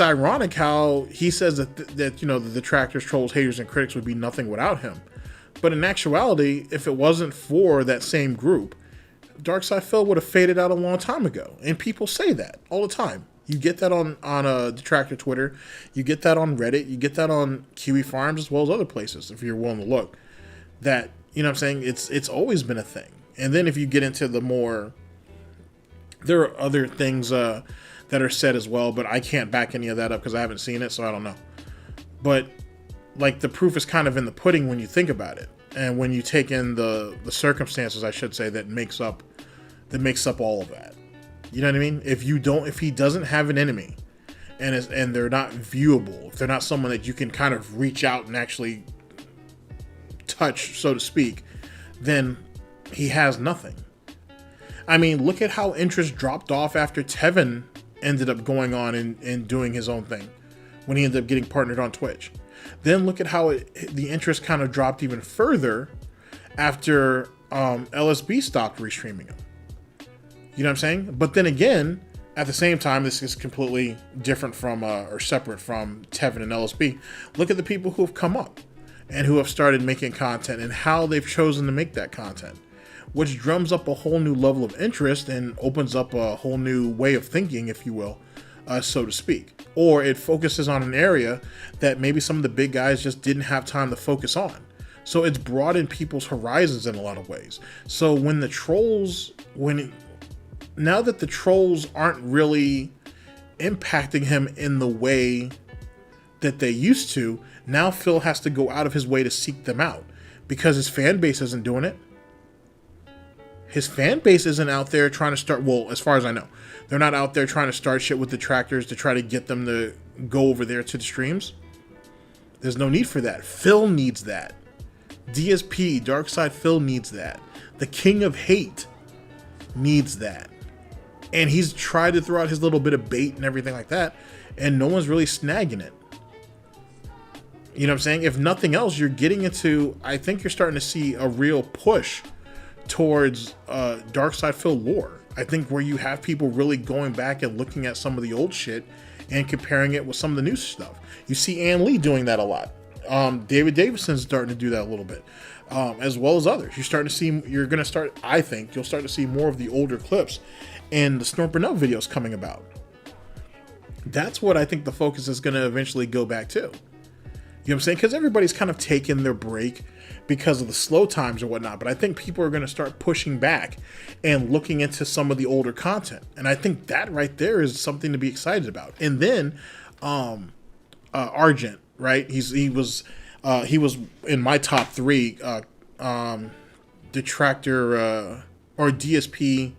ironic how he says that you know, the detractors, trolls, haters, and critics would be nothing without him. But in actuality, if it wasn't for that same group, Darkside Phil would have faded out a long time ago. And people say that all the time. You get that on detractor Twitter. You get that on Reddit. You get that on Kiwi Farms as well as other places, if you're willing to look. That, you know what I'm saying, it's always been a thing. And then if you get into the more... There are other things that are said as well, but I can't back any of that up because I haven't seen it, so I don't know. But like the proof is kind of in the pudding when you think about it. And when you take in the circumstances, I should say, that makes up all of that. You know what I mean? If he doesn't have an enemy, and they're not viewable, if they're not someone that you can kind of reach out and actually touch, so to speak, then he has nothing. I mean, look at how interest dropped off after Tevin ended up going on and doing his own thing when he ended up getting partnered on Twitch. Then look at how the interest kind of dropped even further after LSB stopped restreaming him. You know what I'm saying? But then again, at the same time, this is completely different from or separate from Tevin and LSB. Look at the people who have come up and who have started making content and how they've chosen to make that content, which drums up a whole new level of interest and opens up a whole new way of thinking, if you will, so to speak. Or it focuses on an area that maybe some of the big guys just didn't have time to focus on. So it's broadened people's horizons in a lot of ways. So when the trolls, now that the trolls aren't really impacting him in the way that they used to, now Phil has to go out of his way to seek them out because his fan base isn't doing it. His fan base isn't out there trying to start, well, as far as I know, they're not out there trying to start shit with detractors to try to get them to go over there to the streams. There's no need for that. Phil needs that. DSP, Darkside Phil needs that. The King of Hate needs that. And he's tried to throw out his little bit of bait and everything like that, and no one's really snagging it. You know what I'm saying? If nothing else, you're getting into, I think you're starting to see a real push towards Darkside Phil lore. I think where you have people really going back and looking at some of the old shit and comparing it with some of the new stuff. You see Ann Lee doing that a lot. David Davidson's starting to do that a little bit, as well as others. I think you'll start to see more of the older clips and the Snort Burnell videos coming about. That's what I think the focus is going to eventually go back to. You know what I'm saying? Because everybody's kind of taken their break because of the slow times or whatnot. But I think people are going to start pushing back and looking into some of the older content. And I think that right there is something to be excited about. And then Argent, right? He was in my top 3 detractor or DSP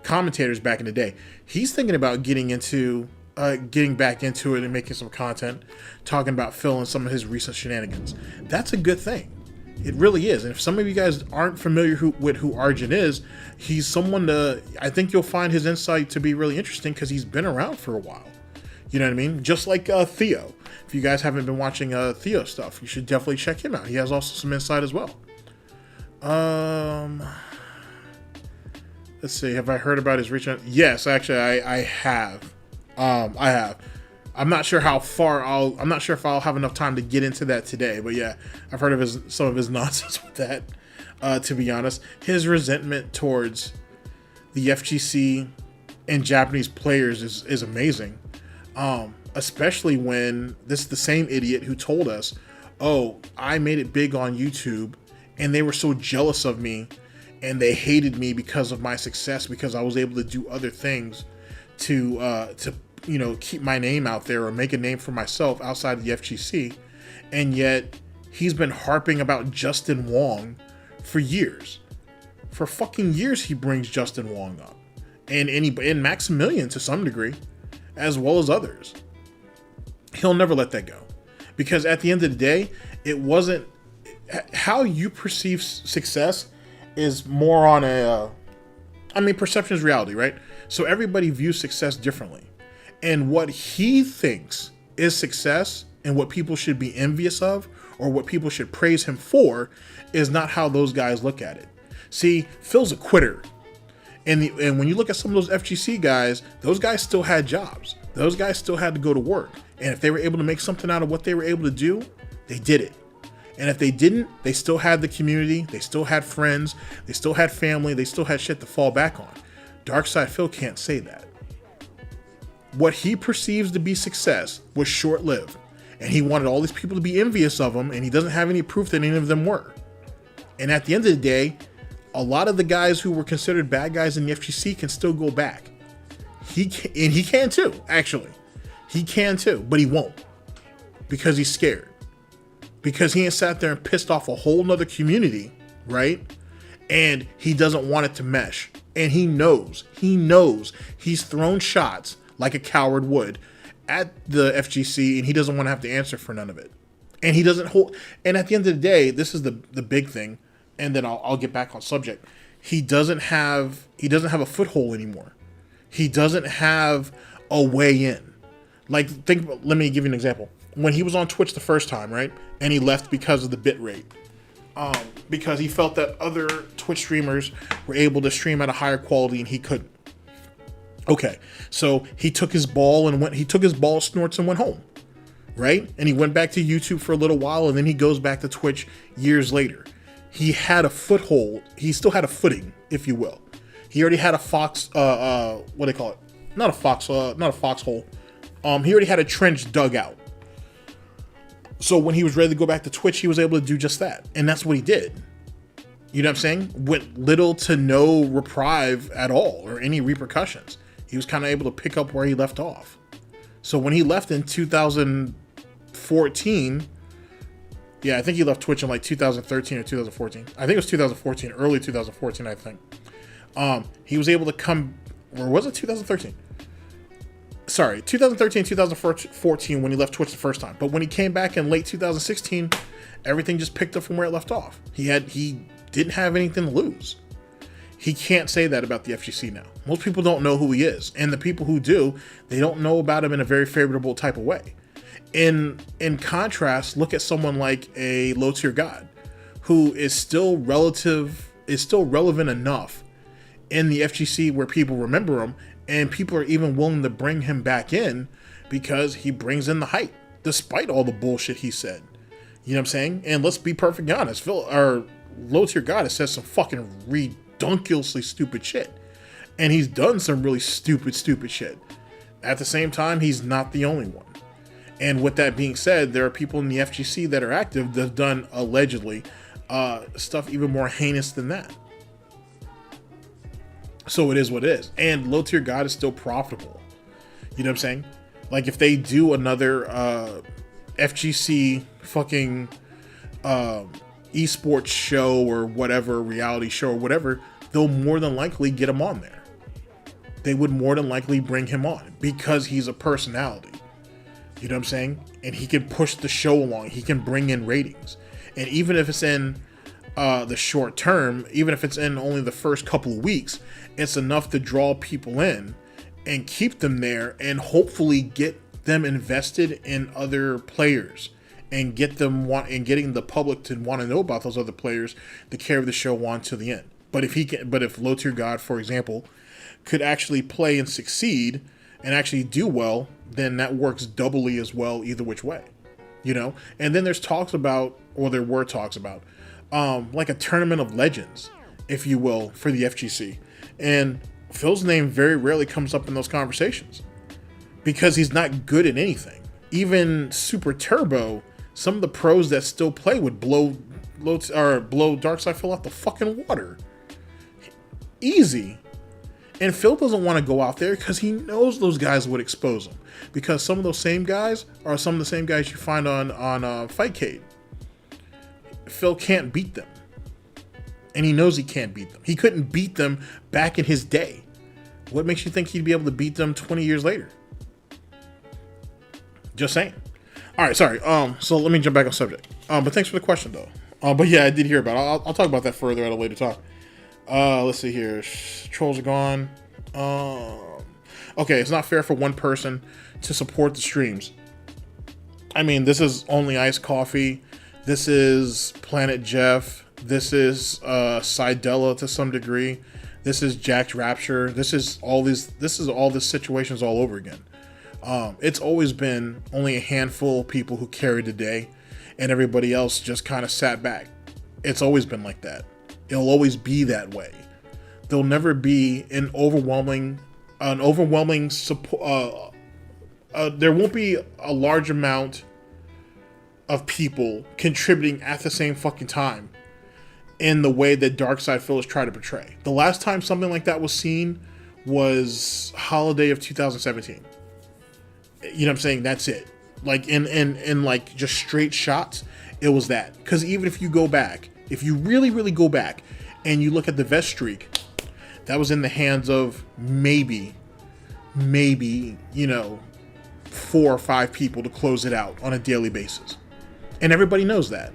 commentators back in the day. He's thinking about getting back into it and making some content, talking about Phil and some of his recent shenanigans. That's a good thing. It really is. And if some of you guys aren't familiar with who Argent is, he's someone I think you'll find his insight to be really interesting because he's been around for a while. You know what I mean? Just like Theo. If you guys haven't been watching Theo stuff, you should definitely check him out. He has also some insight as well. Let's see. Have I heard about his reach? Yes, actually, I have. I have. I'm not sure I'm not sure if I'll have enough time to get into that today, but yeah, I've heard of some of his nonsense with that. To be honest, his resentment towards the FGC and Japanese players is amazing. Especially when this is the same idiot who told us, oh, I made it big on YouTube and they were so jealous of me and they hated me because of my success, because I was able to do other things to keep my name out there or make a name for myself outside of the FGC. And yet he's been harping about Justin Wong for years. For fucking years he brings Justin Wong up. And Maximilian to some degree, as well as others. He'll never let that go. Because at the end of the day, it wasn't how you perceive success is more on perception is reality, right? So everybody views success differently. And what he thinks is success and what people should be envious of or what people should praise him for is not how those guys look at it. See, Phil's a quitter. And when you look at some of those FGC guys, those guys still had jobs. Those guys still had to go to work. And if they were able to make something out of what they were able to do, they did it. And if they didn't, they still had the community. They still had friends. They still had family. They still had shit to fall back on. Darkside Phil can't say that. What he perceives to be success was short-lived. And he wanted all these people to be envious of him, and he doesn't have any proof that any of them were. And at the end of the day, a lot of the guys who were considered bad guys in the FGC can still go back. He can too, actually. He can too, but he won't. Because he's scared. Because he ain't sat there and pissed off a whole nother community, right? And he doesn't want it to mesh. And he knows he's thrown shots like a coward would at the FGC, and he doesn't want to have to answer for none of it. And he doesn't hold. And at the end of the day, this is the big thing. And then I'll get back on subject. He doesn't have a foothold anymore. He doesn't have a way in. Like, let me give you an example. When he was on Twitch the first time, right? And he left because of the bit rate. Because he felt that other Twitch streamers were able to stream at a higher quality and he couldn't. Okay, so he took his ball snorts and went home, right? And he went back to YouTube for a little while, and then he goes back to Twitch years later. He had a foothold. He still had a footing, if you will. He already had a fox. What do they call it? Not a foxhole. He already had a trench dug out. So when he was ready to go back to Twitch, he was able to do just that, and that's what he did. You know what I'm saying? With little to no reprieve at all, or any repercussions. He was kind of able to pick up where he left off. So when he left in 2014, yeah, I think he left Twitch in like 2013 or 2014. I think it was 2014, early 2014, I think. He was able to come, or was it 2013? Sorry, 2013, 2014 when he left Twitch the first time. But when he came back in late 2016, everything just picked up from where it left off. He didn't have anything to lose. He can't say that about the FGC now. Most people don't know who he is. And the people who do, they don't know about him in a very favorable type of way. In contrast, look at someone like a low tier god who is still relevant enough in the FGC where people remember him, and people are even willing to bring him back in because he brings in the hype, despite all the bullshit he said. You know what I'm saying? And let's be perfectly honest, our low tier god has said some fucking redunculously stupid shit. And he's done some really stupid shit. At the same time, he's not the only one. And with that being said, there are people in the FGC that are active that have done, allegedly, stuff even more heinous than that. So it is what it is. And low tier god is still profitable. You know what I'm saying? Like, if they do another FGC fucking esports show or whatever, reality show or whatever, they'll more than likely get him on there. They would more than likely bring him on because he's a personality. You know what I'm saying? And he can push the show along. He can bring in ratings. And even if it's in the short term, even if it's in only the first couple of weeks, it's enough to draw people in and keep them there and hopefully get them invested in other players and getting the public to want to know about those other players to carry the show on to the end. But if low tier god, for example, could actually play and succeed and actually do well, then that works doubly as well either which way, you know. And then there were talks about like a tournament of legends, if you will, for the FGC. And Phil's name very rarely comes up in those conversations because he's not good at anything. Even Super Turbo, some of the pros that still play would blow Darkside Phil out the fucking water. Easy. And Phil doesn't want to go out there because he knows those guys would expose him. Because some of those same guys are some of the same guys you find on Fightcade. Phil can't beat them. And he knows he can't beat them. He couldn't beat them back in his day. What makes you think he'd be able to beat them 20 years later? Just saying. All right, sorry. So let me jump back on subject. But thanks for the question, though. But yeah, I did hear about it. I'll talk about that further at a later time. Let's see here. Trolls are gone. Okay, it's not fair for one person to support the streams. I mean, this is Only Iced Coffee. This is Planet Jeff. This is Sidella to some degree. This is Jack's Rapture. This is all these situations all over again. It's always been only a handful of people who carried the day, and everybody else just kind of sat back. It's always been like that. It'll always be that way. There'll never be an overwhelming support. There won't be a large amount of people contributing at the same fucking time in the way that Darkside Phil is trying to portray. The last time something like that was seen was holiday of 2017. You know what I'm saying? That's it. Like in like just straight shots, it was that. Because even if you go back, if you really, really go back and you look at the vest streak, that was in the hands of maybe, 4 or 5 people to close it out on a daily basis. And everybody knows that.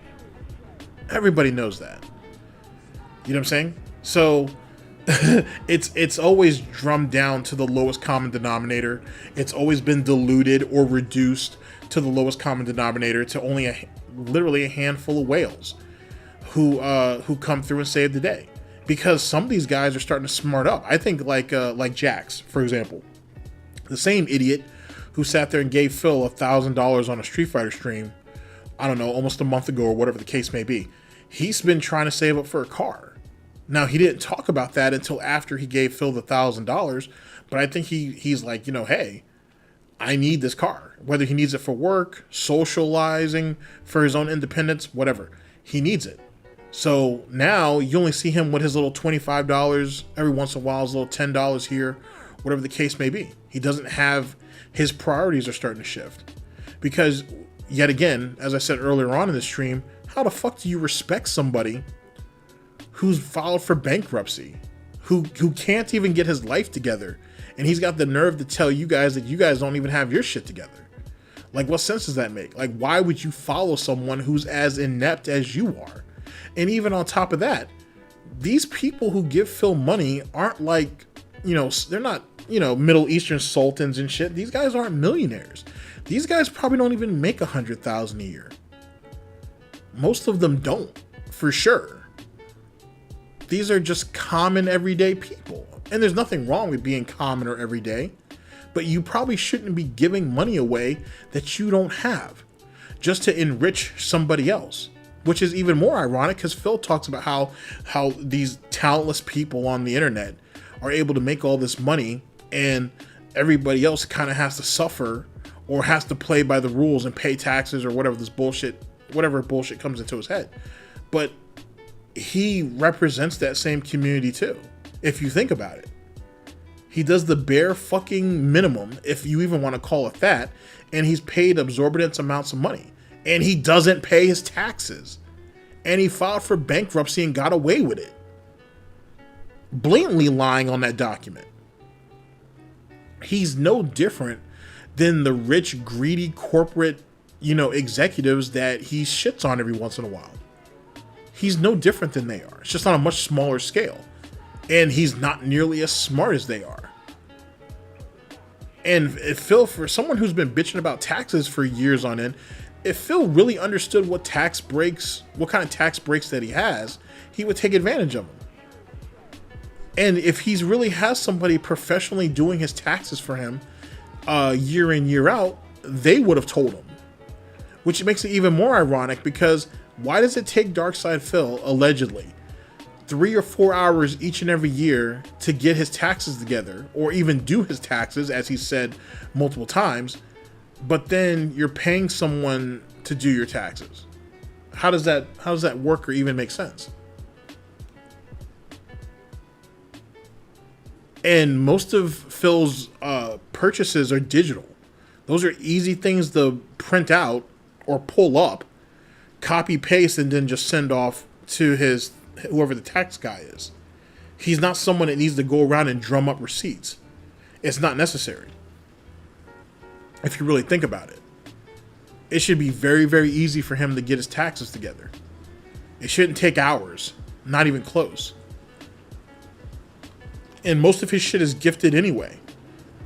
Everybody knows that. You know what I'm saying? So it's always drummed down to the lowest common denominator. It's always been diluted or reduced to the lowest common denominator to only literally a handful of whales who come through and save the day. Because some of these guys are starting to smart up. I think like Jax, for example. The same idiot who sat there and gave Phil $1,000 on a Street Fighter stream, I don't know, almost a month ago or whatever the case may be. He's been trying to save up for a car. Now, he didn't talk about that until after he gave Phil the $1,000, but I think he's like, hey, I need this car. Whether he needs it for work, socializing, for his own independence, whatever. He needs it. So now you only see him with his little $25 every once in a while, his little $10 here, whatever the case may be. He doesn't have, his priorities are starting to shift. Because, yet again, as I said earlier on in the stream, how the fuck do you respect somebody who's filed for bankruptcy, who can't even get his life together, and he's got the nerve to tell you guys that you guys don't even have your shit together? Like, what sense does that make? Like, why would you follow someone who's as inept as you are? And even on top of that, these people who give Phil money aren't like, they're not, Middle Eastern sultans and shit. These guys aren't millionaires. These guys probably don't even make $100,000 a year. Most of them don't, for sure. These are just common everyday people. And there's nothing wrong with being common or everyday, but you probably shouldn't be giving money away that you don't have just to enrich somebody else, which is even more ironic because Phil talks about how these talentless people on the internet are able to make all this money and everybody else kind of has to suffer or has to play by the rules and pay taxes or whatever bullshit comes into his head. But he represents that same community too, if you think about it. He does the bare fucking minimum, if you even want to call it that, and he's paid exorbitant amounts of money. And he doesn't pay his taxes. And he filed for bankruptcy and got away with it. Blatantly lying on that document. He's no different than the rich, greedy corporate, executives that he shits on every once in a while. He's no different than they are. It's just on a much smaller scale. And he's not nearly as smart as they are. And if Phil, for someone who's been bitching about taxes for years on end, if Phil really understood what kind of tax breaks that he has, he would take advantage of them. And if he's really has somebody professionally doing his taxes for him year in, year out, they would have told him. Which makes it even more ironic because why does it take Darkside Phil, allegedly, 3 or 4 hours each and every year to get his taxes together or even do his taxes, as he said multiple times, but then you're paying someone to do your taxes? How does that work or even make sense? And most of Phil's purchases are digital. Those are easy things to print out or pull up, copy paste, and then just send off to whoever the tax guy is. He's not someone that needs to go around and drum up receipts. It's not necessary. If you really think about it, it should be very, very easy for him to get his taxes together. It shouldn't take hours, not even close. And most of his shit is gifted anyway,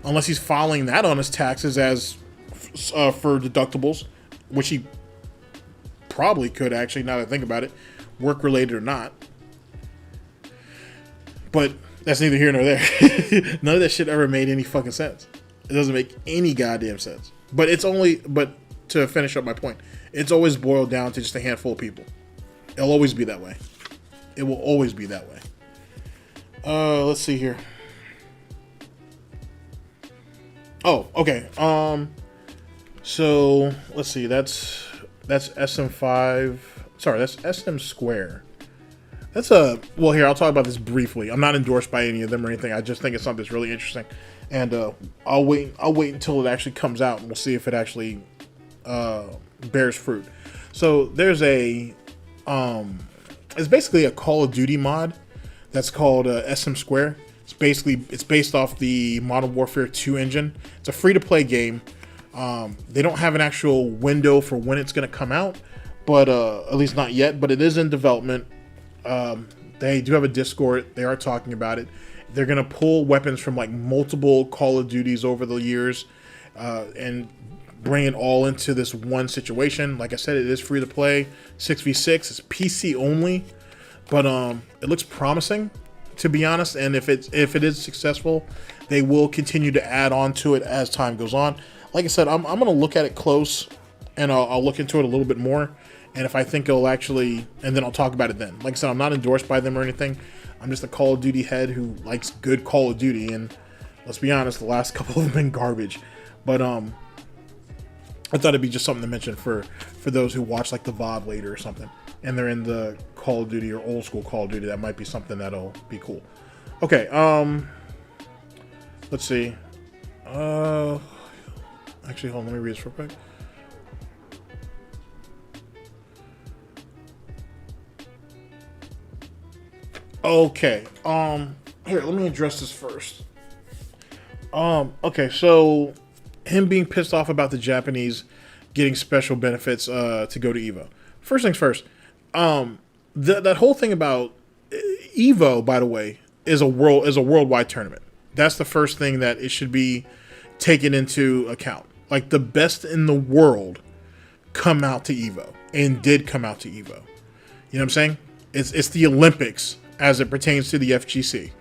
unless he's filing that on his taxes as for deductibles, which he probably could actually, now that I think about it, work related or not. But that's neither here nor there. None of that shit ever made any fucking sense. It doesn't make any goddamn sense. But to finish up my point, it's always boiled down to just a handful of people. It'll always be that way. It will always be that way. Let's see here. Oh, okay. So let's see. That's SM5. Sorry, that's SM Square. Well, here, I'll talk about this briefly. I'm not endorsed by any of them or anything. I just think it's something that's really interesting. And I'll wait until it actually comes out, and we'll see if it actually bears fruit. So there's it's basically a Call of Duty mod that's called SM Square. It's based off the Modern Warfare 2 engine. It's a free-to-play game. They don't have an actual window for when it's going to come out, but at least not yet. But it is in development. They do have a Discord. They are talking about it. They're going to pull weapons from like multiple Call of Duties over the years and bring it all into this one situation. Like I said, it is free to play, 6v6. It's PC only, but it looks promising, to be honest. And if it is successful, they will continue to add on to it as time goes on. Like I said, I'm going to look at it close, and I'll look into it a little bit more. And if I think it'll actually, and then I'll talk about it then. Like I said, I'm not endorsed by them or anything. I'm just a Call of Duty head who likes good Call of Duty. And let's be honest, the last couple have been garbage. But I thought it'd be just something to mention for those who watch like the VOD later or something, and they're in the Call of Duty or old school Call of Duty. That might be something that'll be cool. Okay, let's see. Actually, hold on, let me read this real quick. Okay, here, let me address this first. Okay, so him being pissed off about the Japanese getting special benefits to go to EVO. First things first, that whole thing about EVO, by the way, is a worldwide tournament. That's the first thing that it should be taken into account. Like, the best in the world come out to EVO and did come out to EVO. You know what I'm saying? It's the Olympics as it pertains to the FGC.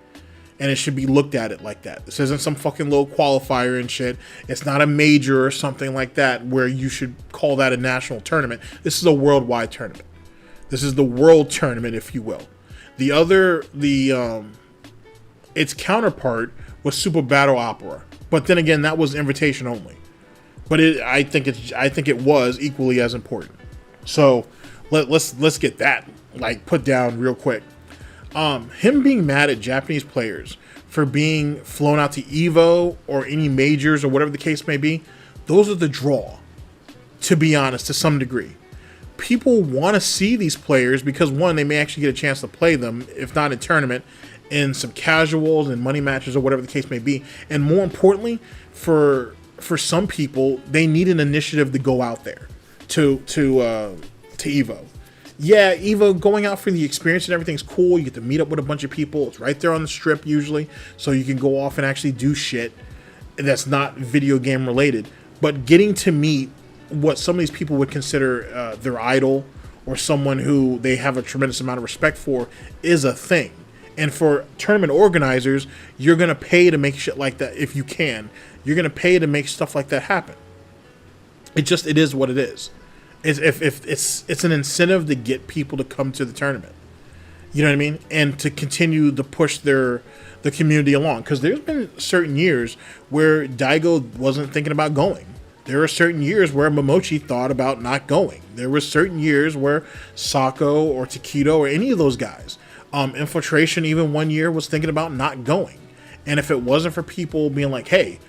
And it should be looked at it like that. This isn't some fucking little qualifier and shit. It's not a major or something like that where you should call that a national tournament. This is a worldwide tournament. This is the world tournament, if you will. Its counterpart was Super Battle Opera, but then again, that was invitation only. But I think it was equally as important. So let's get that like put down real quick. Him being mad at Japanese players for being flown out to EVO or any majors or whatever the case may be, those are the draw, to be honest, to some degree. People want to see these players because, one, they may actually get a chance to play them, if not in tournament, in some casuals and money matches or whatever the case may be. And more importantly, for some people, they need an initiative to go out there to EVO. Yeah, EVO, going out for the experience and everything's cool. You get to meet up with a bunch of people. It's right there on the strip usually, so you can go off and actually do shit that's not video game related. But getting to meet what some of these people would consider their idol or someone who they have a tremendous amount of respect for is a thing. And for tournament organizers, you're going to pay to make shit like that if you can. You're going to pay to make stuff like that happen. It is what it is. It's an incentive to get people to come to the tournament. You know what I mean? And to continue to push the community along. Because there's been certain years where Daigo wasn't thinking about going. There were certain years where Momochi thought about not going. There were certain years where Sako or Takedo or any of those guys, Infiltration even one year was thinking about not going. And if it wasn't for people being like, hey,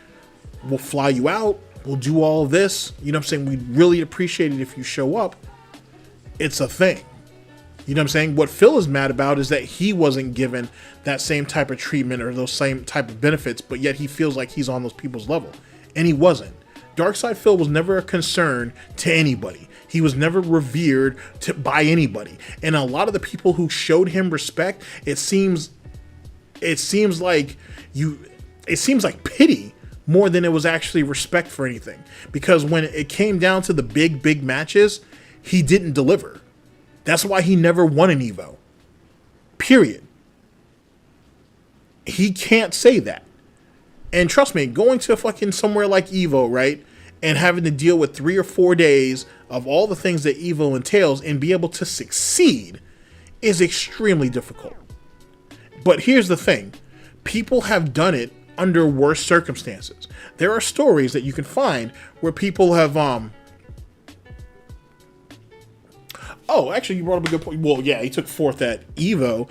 we'll fly you out, we'll do all of this, you know what I'm saying, we'd really appreciate it if you show up, it's a thing. You know what I'm saying? What Phil is mad about is that he wasn't given that same type of treatment or those same type of benefits, but yet he feels like he's on those people's level. And he wasn't. Darkside Phil was never a concern to anybody. He was never revered by anybody. And a lot of the people who showed him respect, it seems like pity more than it was actually respect for anything. Because when it came down to the big matches, he didn't deliver. That's why he never won an EVO. Period. He can't say that. And trust me, going to fucking somewhere like EVO, right, and having to deal with 3 or 4 days of all the things that EVO entails and be able to succeed is extremely difficult. But here's the thing. People have done it under worse circumstances. There are stories that you can find where people have, oh, actually, you brought up a good point. Well, yeah, he took 4th at EVO,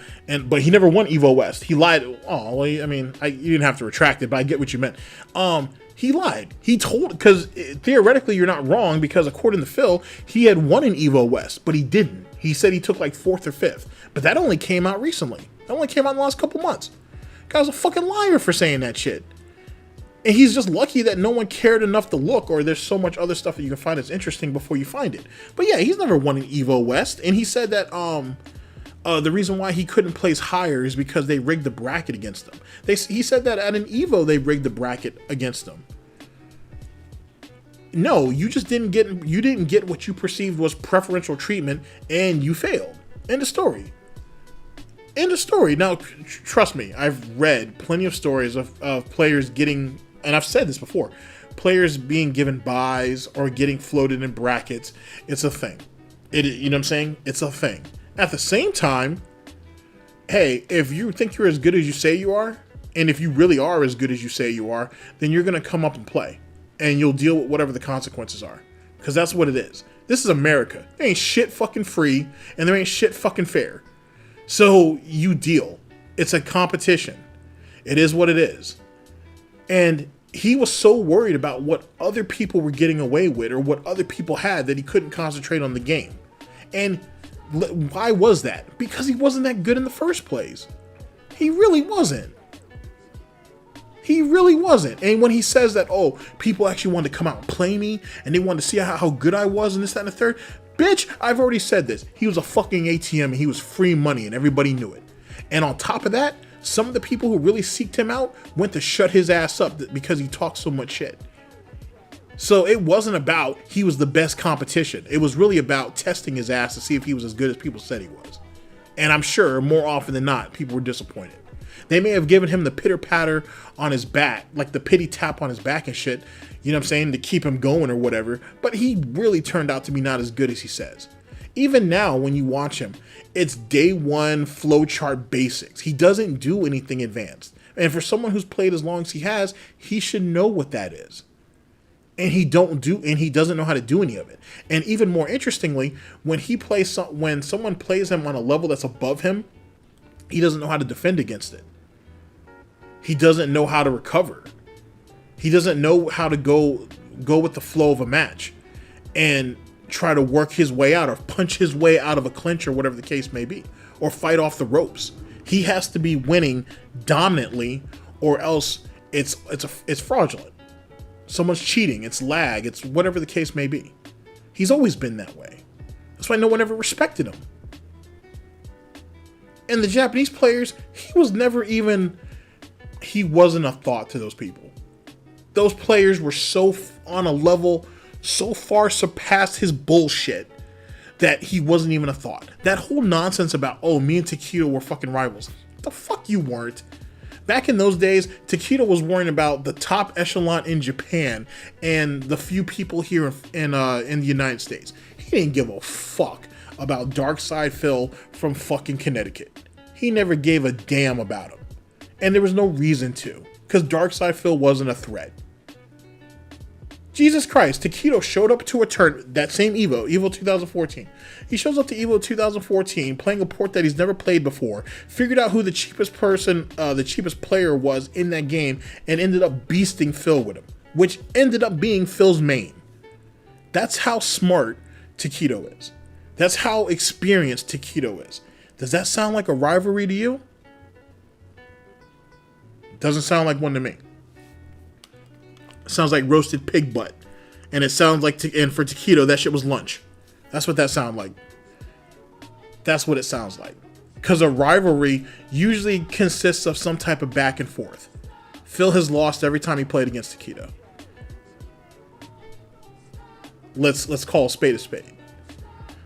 but he never won EVO West. He lied. Oh, well, I mean, you didn't have to retract it, but I get what you meant. He lied. He told, because theoretically you're not wrong, because according to Phil, he had won an EVO West, but he didn't. He said he took like 4th or 5th, but that only came out recently. That only came out in the last couple months. Guy's a fucking liar for saying that shit. And he's just lucky that no one cared enough to look, or there's so much other stuff that you can find that's interesting before you find it. But yeah, he's never won an EVO West, and he said that the reason why he couldn't place higher is because they rigged the bracket against him. He said that at an EVO they rigged the bracket against him. No, you just didn't get what you perceived was preferential treatment, and you failed. End of story. End of story. Now, trust me, I've read plenty of stories of players getting, and I've said this before, players being given buys or getting floated in brackets. It's a thing. You know what I'm saying? It's a thing. At the same time, hey, if you think you're as good as you say you are, and if you really are as good as you say you are, then you're going to come up and play. And you'll deal with whatever the consequences are. Because that's what it is. This is America. There ain't shit fucking free, and there ain't shit fucking fair. So you deal. It's a competition. It is what it is. And he was so worried about what other people were getting away with or what other people had that he couldn't concentrate on the game. And why was that? Because he wasn't that good in the first place. He really wasn't. He really wasn't. And when he says that, oh, people actually wanted to come out and play me and they wanted to see how good I was and this, that, and the third. Bitch, I've already said this. He was a fucking ATM and he was free money and everybody knew it. And on top of that, some of the people who really seeked him out went to shut his ass up because he talked so much shit. So it wasn't about he was the best competition. It was really about testing his ass to see if he was as good as people said he was. And I'm sure more often than not, people were disappointed. They may have given him the pitter patter on his back, like the pity tap on his back and shit, you know what I'm saying, to keep him going or whatever. But he really turned out to be not as good as he says. Even now, when you watch him, it's day one flowchart basics. He doesn't do anything advanced. And for someone who's played as long as he has, he should know what that is. And he doesn't know how to do any of it. And even more interestingly, when someone plays him on a level that's above him, he doesn't know how to defend against it. He doesn't know how to recover. He doesn't know how to go with the flow of a match and try to work his way out or punch his way out of a clinch or whatever the case may be, or fight off the ropes. He has to be winning dominantly, or else it's fraudulent. Someone's cheating, it's lag, it's whatever the case may be. He's always been that way. That's why no one ever respected him. And the Japanese players, he wasn't a thought to those people. Those players were so on a level so far surpassed his bullshit that he wasn't even a thought. That whole nonsense about, oh, me and Takedo were fucking rivals. The fuck you weren't. Back in those days, Takedo was worrying about the top echelon in Japan and the few people here in the United States. He didn't give a fuck about Darkside Phil from fucking Connecticut. He never gave a damn about him. And there was no reason to, because Darkside Phil wasn't a threat. Jesus Christ, Takedo showed up to a tournament, that same Evo 2014. He shows up to Evo 2014 playing a port that he's never played before, figured out who the cheapest player was in that game, and ended up beasting Phil with him, which ended up being Phil's main. That's how smart Takedo is. That's how experienced Takedo is. Does that sound like a rivalry to you? Doesn't sound like one to me. It sounds like roasted pig butt. And it sounds like, and for Takedo, that shit was lunch. That's what that sounded like. That's what it sounds like. Because a rivalry usually consists of some type of back and forth. Phil has lost every time he played against Takedo. Let's call a spade a spade.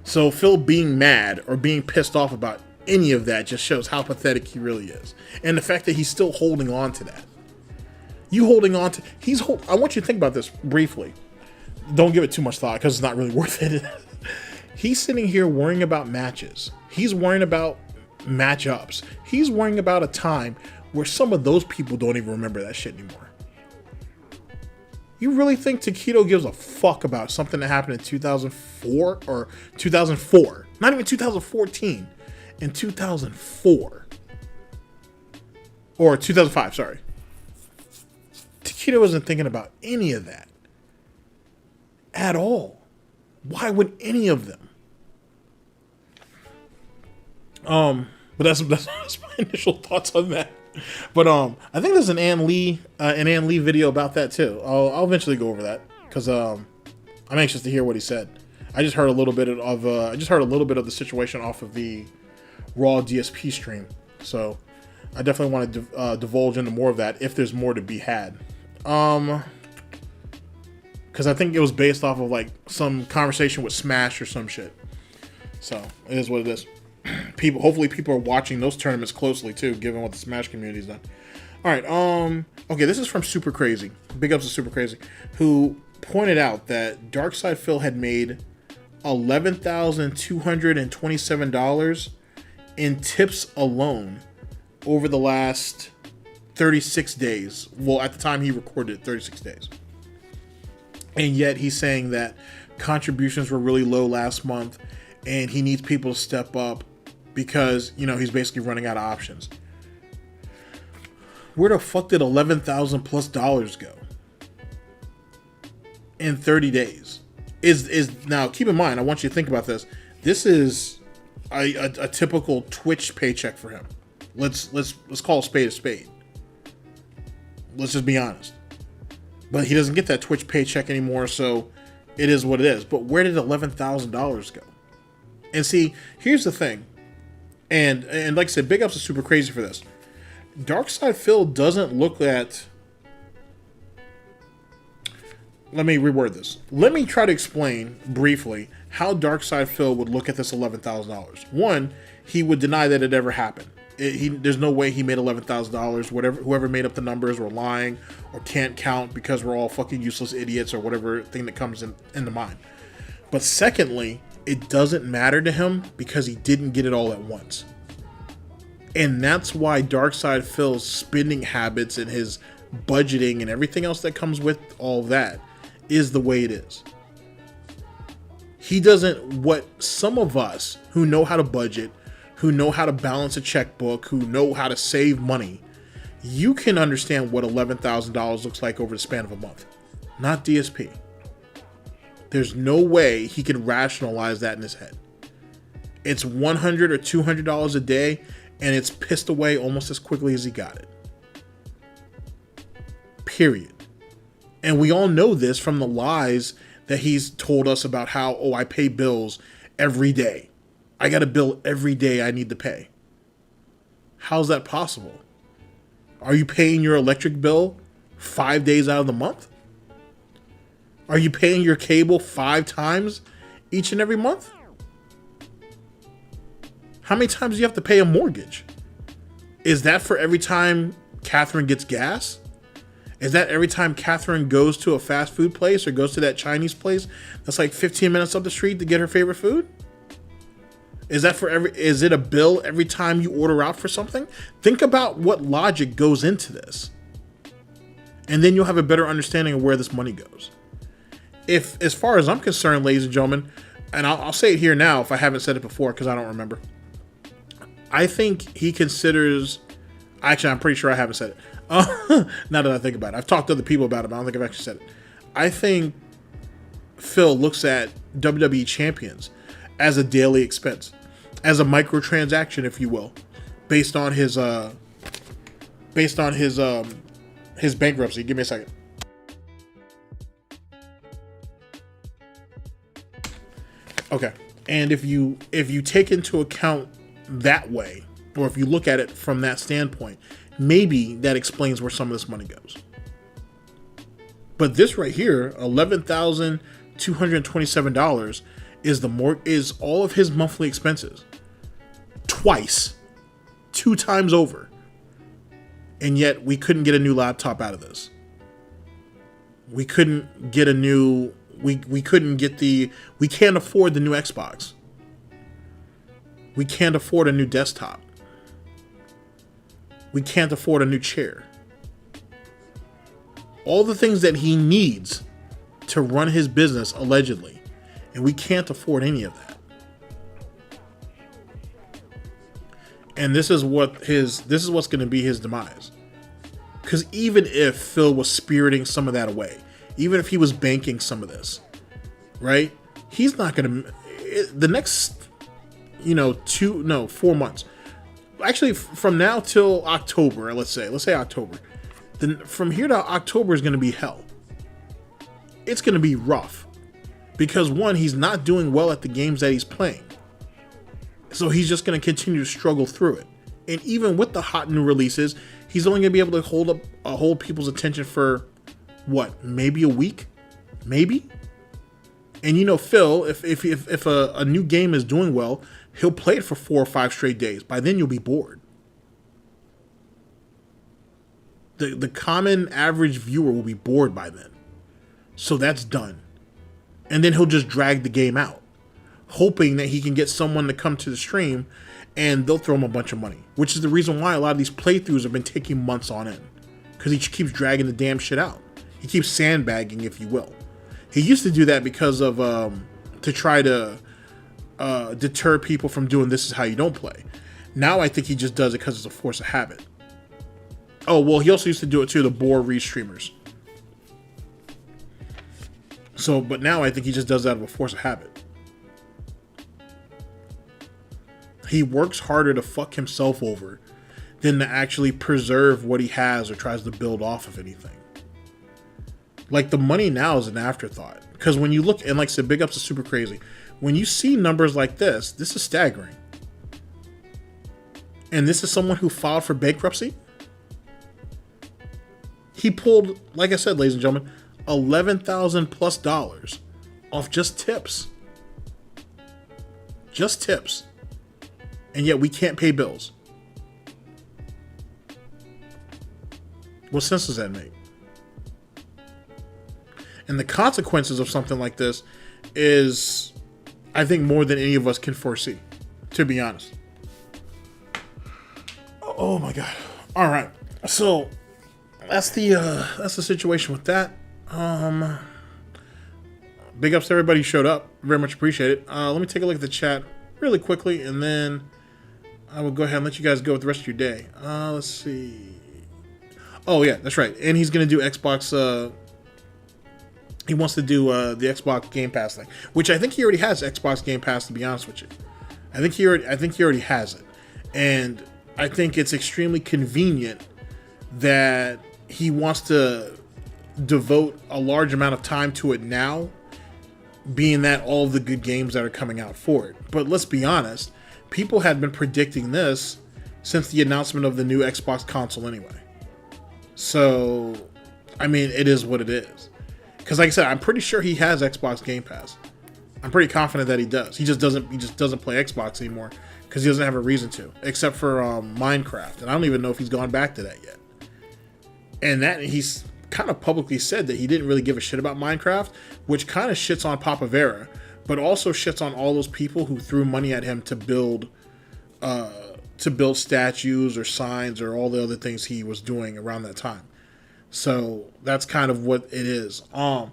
So Phil being mad or being pissed off about any of that just shows how pathetic he really is. And the fact that he's still holding on to that. I want you to think about this briefly. Don't give it too much thought because it's not really worth it. He's sitting here worrying about matches. He's worrying about matchups. He's worrying about a time where some of those people don't even remember that shit anymore. You really think Takedo gives a fuck about something that happened in 2004 or 2004? Not even 2014. In 2004. Or 2005, sorry. Takedo isn't thinking about any of that. At all. Why would any of them? But that's my initial thoughts on that. But I think there's an Ann Lee video about that too. I'll eventually go over that because I'm anxious to hear what he said. I just heard a little bit of the situation off of the Raw DSP stream, so I definitely want to divulge into more of that if there's more to be had. Because I think it was based off of like some conversation with Smash or some shit. So it is what it is. Hopefully people are watching those tournaments closely too, given what the Smash community's done. All right, okay, this is from Suprcrzy. Big ups to Suprcrzy, who pointed out that Darkside Phil had made $11,227 in tips alone over the last 36 days. Well, at the time he recorded it, 36 days. And yet he's saying that contributions were really low last month and he needs people to step up because, you know, he's basically running out of options. Where the fuck did $11,000 plus go in 30 days? Now, keep in mind, I want you to think about this. This is a typical Twitch paycheck for him. Let's call a spade. Let's just be honest. But he doesn't get that Twitch paycheck anymore, so it is what it is. But where did $11,000 go? And see, here's the thing. And like I said, big ups to Suprcrzy for this. Darkside Phil doesn't look at let me reword this. Let me try to explain briefly how Darkside Phil would look at this $11,000. One, he would deny that it ever happened. There's no way he made $11,000. Whoever made up the numbers were lying or can't count because we're all fucking useless idiots or whatever thing that comes into mind. But secondly, it doesn't matter to him because he didn't get it all at once. And that's why Darkside Phil's spending habits and his budgeting and everything else that comes with all that is the way it is. He doesn't, what some of us who know how to budget, who know how to balance a checkbook, who know how to save money, you can understand what $11,000 looks like over the span of a month. Not DSP. There's no way he can rationalize that in his head. It's $100 or $200 a day, and it's pissed away almost as quickly as he got it. Period. And we all know this from the lies that he's told us about how, oh, I pay bills every day. I got a bill every day I need to pay. How's that possible? Are you paying your electric bill 5 days out of the month? Are you paying your cable 5 times each and every month? How many times do you have to pay a mortgage? Is that for every time Catherine gets gas? Is that every time Catherine goes to a fast food place or goes to that Chinese place that's like 15 minutes up the street to get her favorite food? Is it a bill every time you order out for something? Think about what logic goes into this. And then you'll have a better understanding of where this money goes. If, as far as I'm concerned, ladies and gentlemen, and I'll say it here now if I haven't said it before because I don't remember. I think he considers, actually I'm pretty sure I haven't said it. Now that I think about it. I've talked to other people about it, but I don't think I've actually said it. I think Phil looks at WWE champions as a daily expense, as a microtransaction, if you will, based on his bankruptcy. Give me a second. Okay. And if you take into account that way, or if you look at it from that standpoint, maybe that explains where some of this money goes. But this right here, $11,227 is all of his monthly expenses. Twice. 2 times over. And yet we couldn't get a new laptop out of this. We couldn't get a new we can't afford the new Xbox. We can't afford a new desktop. We can't afford a new chair. All the things that he needs to run his business, allegedly, and we can't afford any of that. And this is what's going to be his demise. Because even if Phil was spiriting some of that away, even if he was banking some of this, right? He's not going to, the next, 4 months. Actually, from now till October, let's say October. Then from here to October is going to be hell. It's going to be rough. Because one, he's not doing well at the games that he's playing. So he's just going to continue to struggle through it. And even with the hot new releases, he's only going to be able to hold people's attention for, what, maybe a week? Maybe? And Phil, if a new game is doing well, he'll play it for 4 or 5 straight days. By then, you'll be bored. The common average viewer will be bored by then. So that's done. And then he'll just drag the game out, hoping that he can get someone to come to the stream and they'll throw him a bunch of money. Which is the reason why a lot of these playthroughs have been taking months on end. Because he keeps dragging the damn shit out. He keeps sandbagging, if you will. He used to do that because of, to try to deter people from doing this is how you don't play. Now I think he just does it because it's a force of habit. Oh, well, he also used to do it too, the bore re-streamers. So, but now I think he just does that out of a force of habit. He works harder to fuck himself over than to actually preserve what he has or tries to build off of anything. Like, the money now is an afterthought. Because when you look, and like I said, big ups to Suprcrzy. When you see numbers like this is staggering. And this is someone who filed for bankruptcy. He pulled, like I said, ladies and gentlemen, $11,000+ off just tips. Just tips. And yet we can't pay bills. What sense does that make? And the consequences of something like this is, I think, more than any of us can foresee, to be honest. Oh my God. All right. So that's the situation with that. Big ups to everybody who showed up. Very much appreciate it. Let me take a look at the chat really quickly, and then I will go ahead and let you guys go with the rest of your day. Let's see. Oh yeah, that's right. And he's gonna do Xbox. He wants to do the Xbox Game Pass thing, which I think he already has Xbox Game Pass. To be honest with you, I think he already has it, and I think it's extremely convenient that he wants to devote a large amount of time to it now, being that all of the good games that are coming out for it. But let's be honest, people had been predicting this since the announcement of the new Xbox console anyway. So, I mean, it is what it is. Because like I said, I'm pretty sure he has Xbox Game Pass. I'm pretty confident that he does. He just doesn't play Xbox anymore because he doesn't have a reason to, except for Minecraft. And I don't even know if he's gone back to that yet. And that he's kind of publicly said that he didn't really give a shit about Minecraft, which kind of shits on Papa Vera, but also shits on all those people who threw money at him to build statues or signs or all the other things he was doing around that time. So that's kind of what it is. I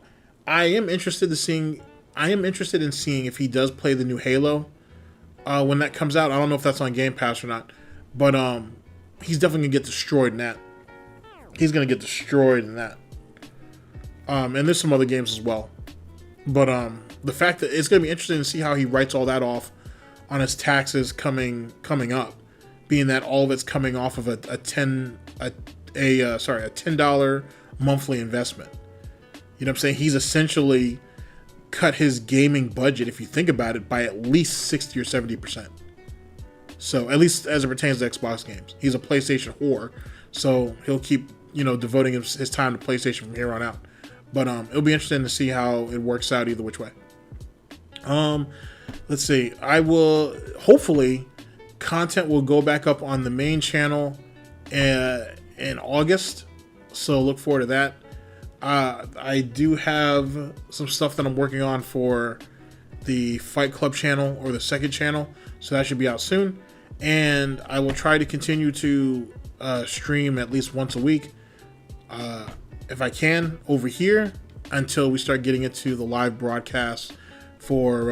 am interested in seeing if he does play the new Halo when that comes out. I don't know if that's on Game Pass or not, but he's definitely gonna get destroyed in that. He's gonna get destroyed in that. And there's some other games as well. But the fact that it's gonna be interesting to see how he writes all that off on his taxes coming up, being that all of it's coming off of a $10 monthly investment. You know what I'm saying? He's essentially cut his gaming budget, if you think about it, by at least 60 or 70%. So at least as it pertains to Xbox games. He's a PlayStation whore, so he'll keep, devoting his time to PlayStation from here on out. But it'll be interesting to see how it works out either which way. Let's see. Hopefully content will go back up on the main channel in August, so look forward to that. I do have some stuff that I'm working on for the Fight Club channel, or the second channel, so that should be out soon. And I will try to continue to stream at least once a week, if I can, over here, until we start getting into the live broadcast for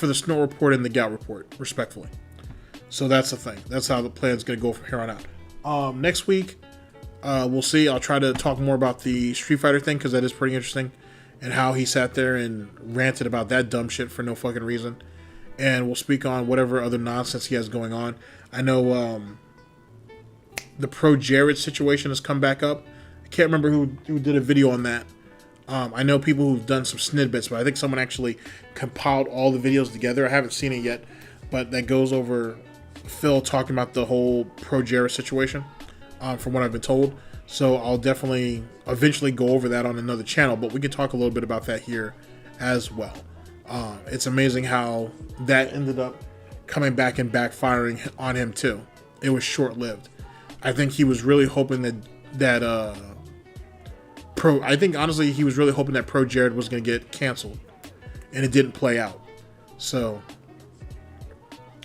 the Snow Report and the Gout Report, respectfully. So that's the thing. That's how the plan's going to go from here on out. Next week, we'll see. I'll try to talk more about the Street Fighter thing, because that is pretty interesting, and how he sat there and ranted about that dumb shit for no fucking reason. And we'll speak on whatever other nonsense he has going on. I know the Pro Jared situation has come back up. I can't remember who did a video on that. I know people who've done some snippets, but I think someone actually compiled all the videos together. I haven't seen it yet, but that goes over Phil talking about the whole Pro Jared situation, from what I've been told. So I'll definitely eventually go over that on another channel, but we can talk a little bit about that here as well. It's amazing how that ended up coming back and backfiring on him too. It was short-lived. I think he was really hoping I think honestly he was really hoping that Pro Jared was going to get canceled, and it didn't play out. So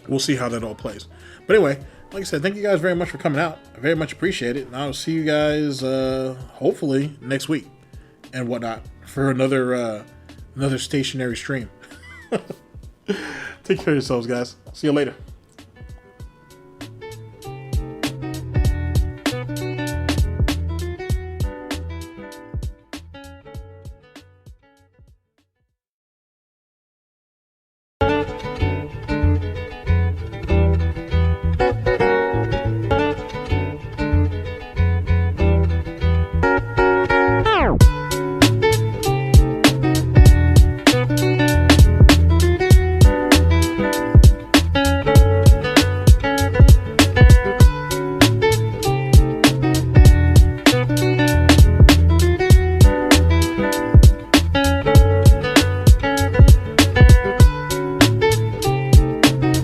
we'll see how that all plays. But anyway, like I said, thank you guys very much for coming out. I very much appreciate it, and I'll see you guys hopefully next week and whatnot for another stationary stream. Take care of yourselves, guys. See you later.